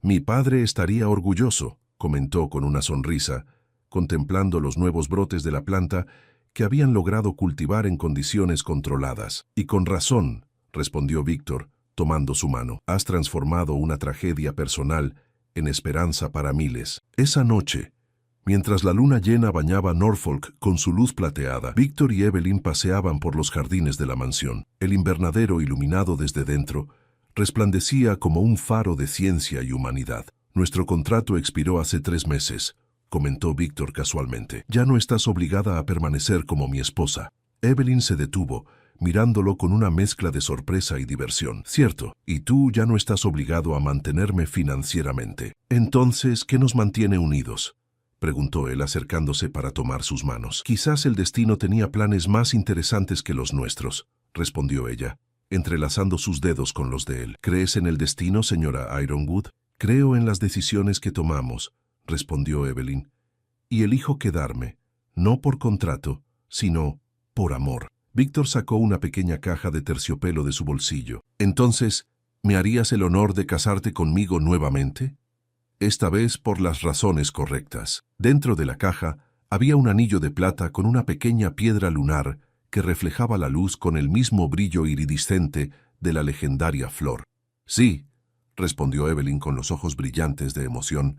Mi padre estaría orgulloso, comentó con una sonrisa, contemplando los nuevos brotes de la planta que habían logrado cultivar en condiciones controladas. Y con razón, respondió Víctor, tomando su mano. Has transformado una tragedia personal en esperanza para miles. Esa noche, mientras la luna llena bañaba Norfolk con su luz plateada, Víctor y Evelyn paseaban por los jardines de la mansión. El invernadero, iluminado desde dentro, resplandecía como un faro de ciencia y humanidad. Nuestro contrato expiró hace 3 meses, comentó Víctor casualmente. Ya no estás obligada a permanecer como mi esposa. Evelyn se detuvo, mirándolo con una mezcla de sorpresa y diversión. Cierto, y tú ya no estás obligado a mantenerme financieramente. Entonces, ¿qué nos mantiene unidos?, preguntó él acercándose para tomar sus manos. Quizás el destino tenía planes más interesantes que los nuestros, respondió ella, entrelazando sus dedos con los de él. ¿Crees en el destino, señora Ironwood? Creo en las decisiones que tomamos, respondió Evelyn, y elijo quedarme, no por contrato, sino por amor. Víctor sacó una pequeña caja de terciopelo de su bolsillo. Entonces, ¿me harías el honor de casarte conmigo nuevamente? Esta vez por las razones correctas. Dentro de la caja había un anillo de plata con una pequeña piedra lunar que reflejaba la luz con el mismo brillo iridiscente de la legendaria flor. Sí, respondió Evelyn con los ojos brillantes de emoción.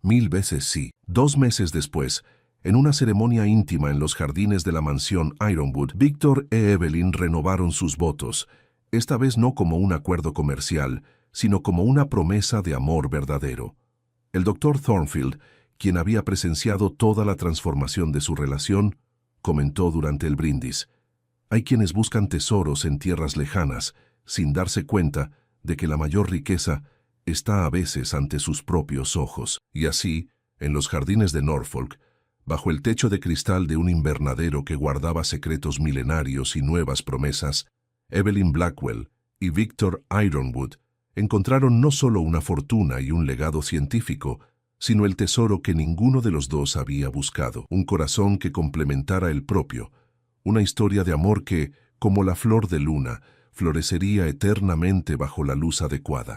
1000 veces sí. 2 meses después, en una ceremonia íntima en los jardines de la mansión Ironwood, Víctor e Evelyn renovaron sus votos, esta vez no como un acuerdo comercial, sino como una promesa de amor verdadero. El Dr. Thornfield, quien había presenciado toda la transformación de su relación, comentó durante el brindis: hay quienes buscan tesoros en tierras lejanas, sin darse cuenta de que la mayor riqueza está a veces ante sus propios ojos. Y así, en los jardines de Norfolk, bajo el techo de cristal de un invernadero que guardaba secretos milenarios y nuevas promesas, Evelyn Blackwell y Victor Ironwood encontraron no solo una fortuna y un legado científico, sino el tesoro que ninguno de los dos había buscado, un corazón que complementara el propio, una historia de amor que, como la flor de luna, florecería eternamente bajo la luz adecuada.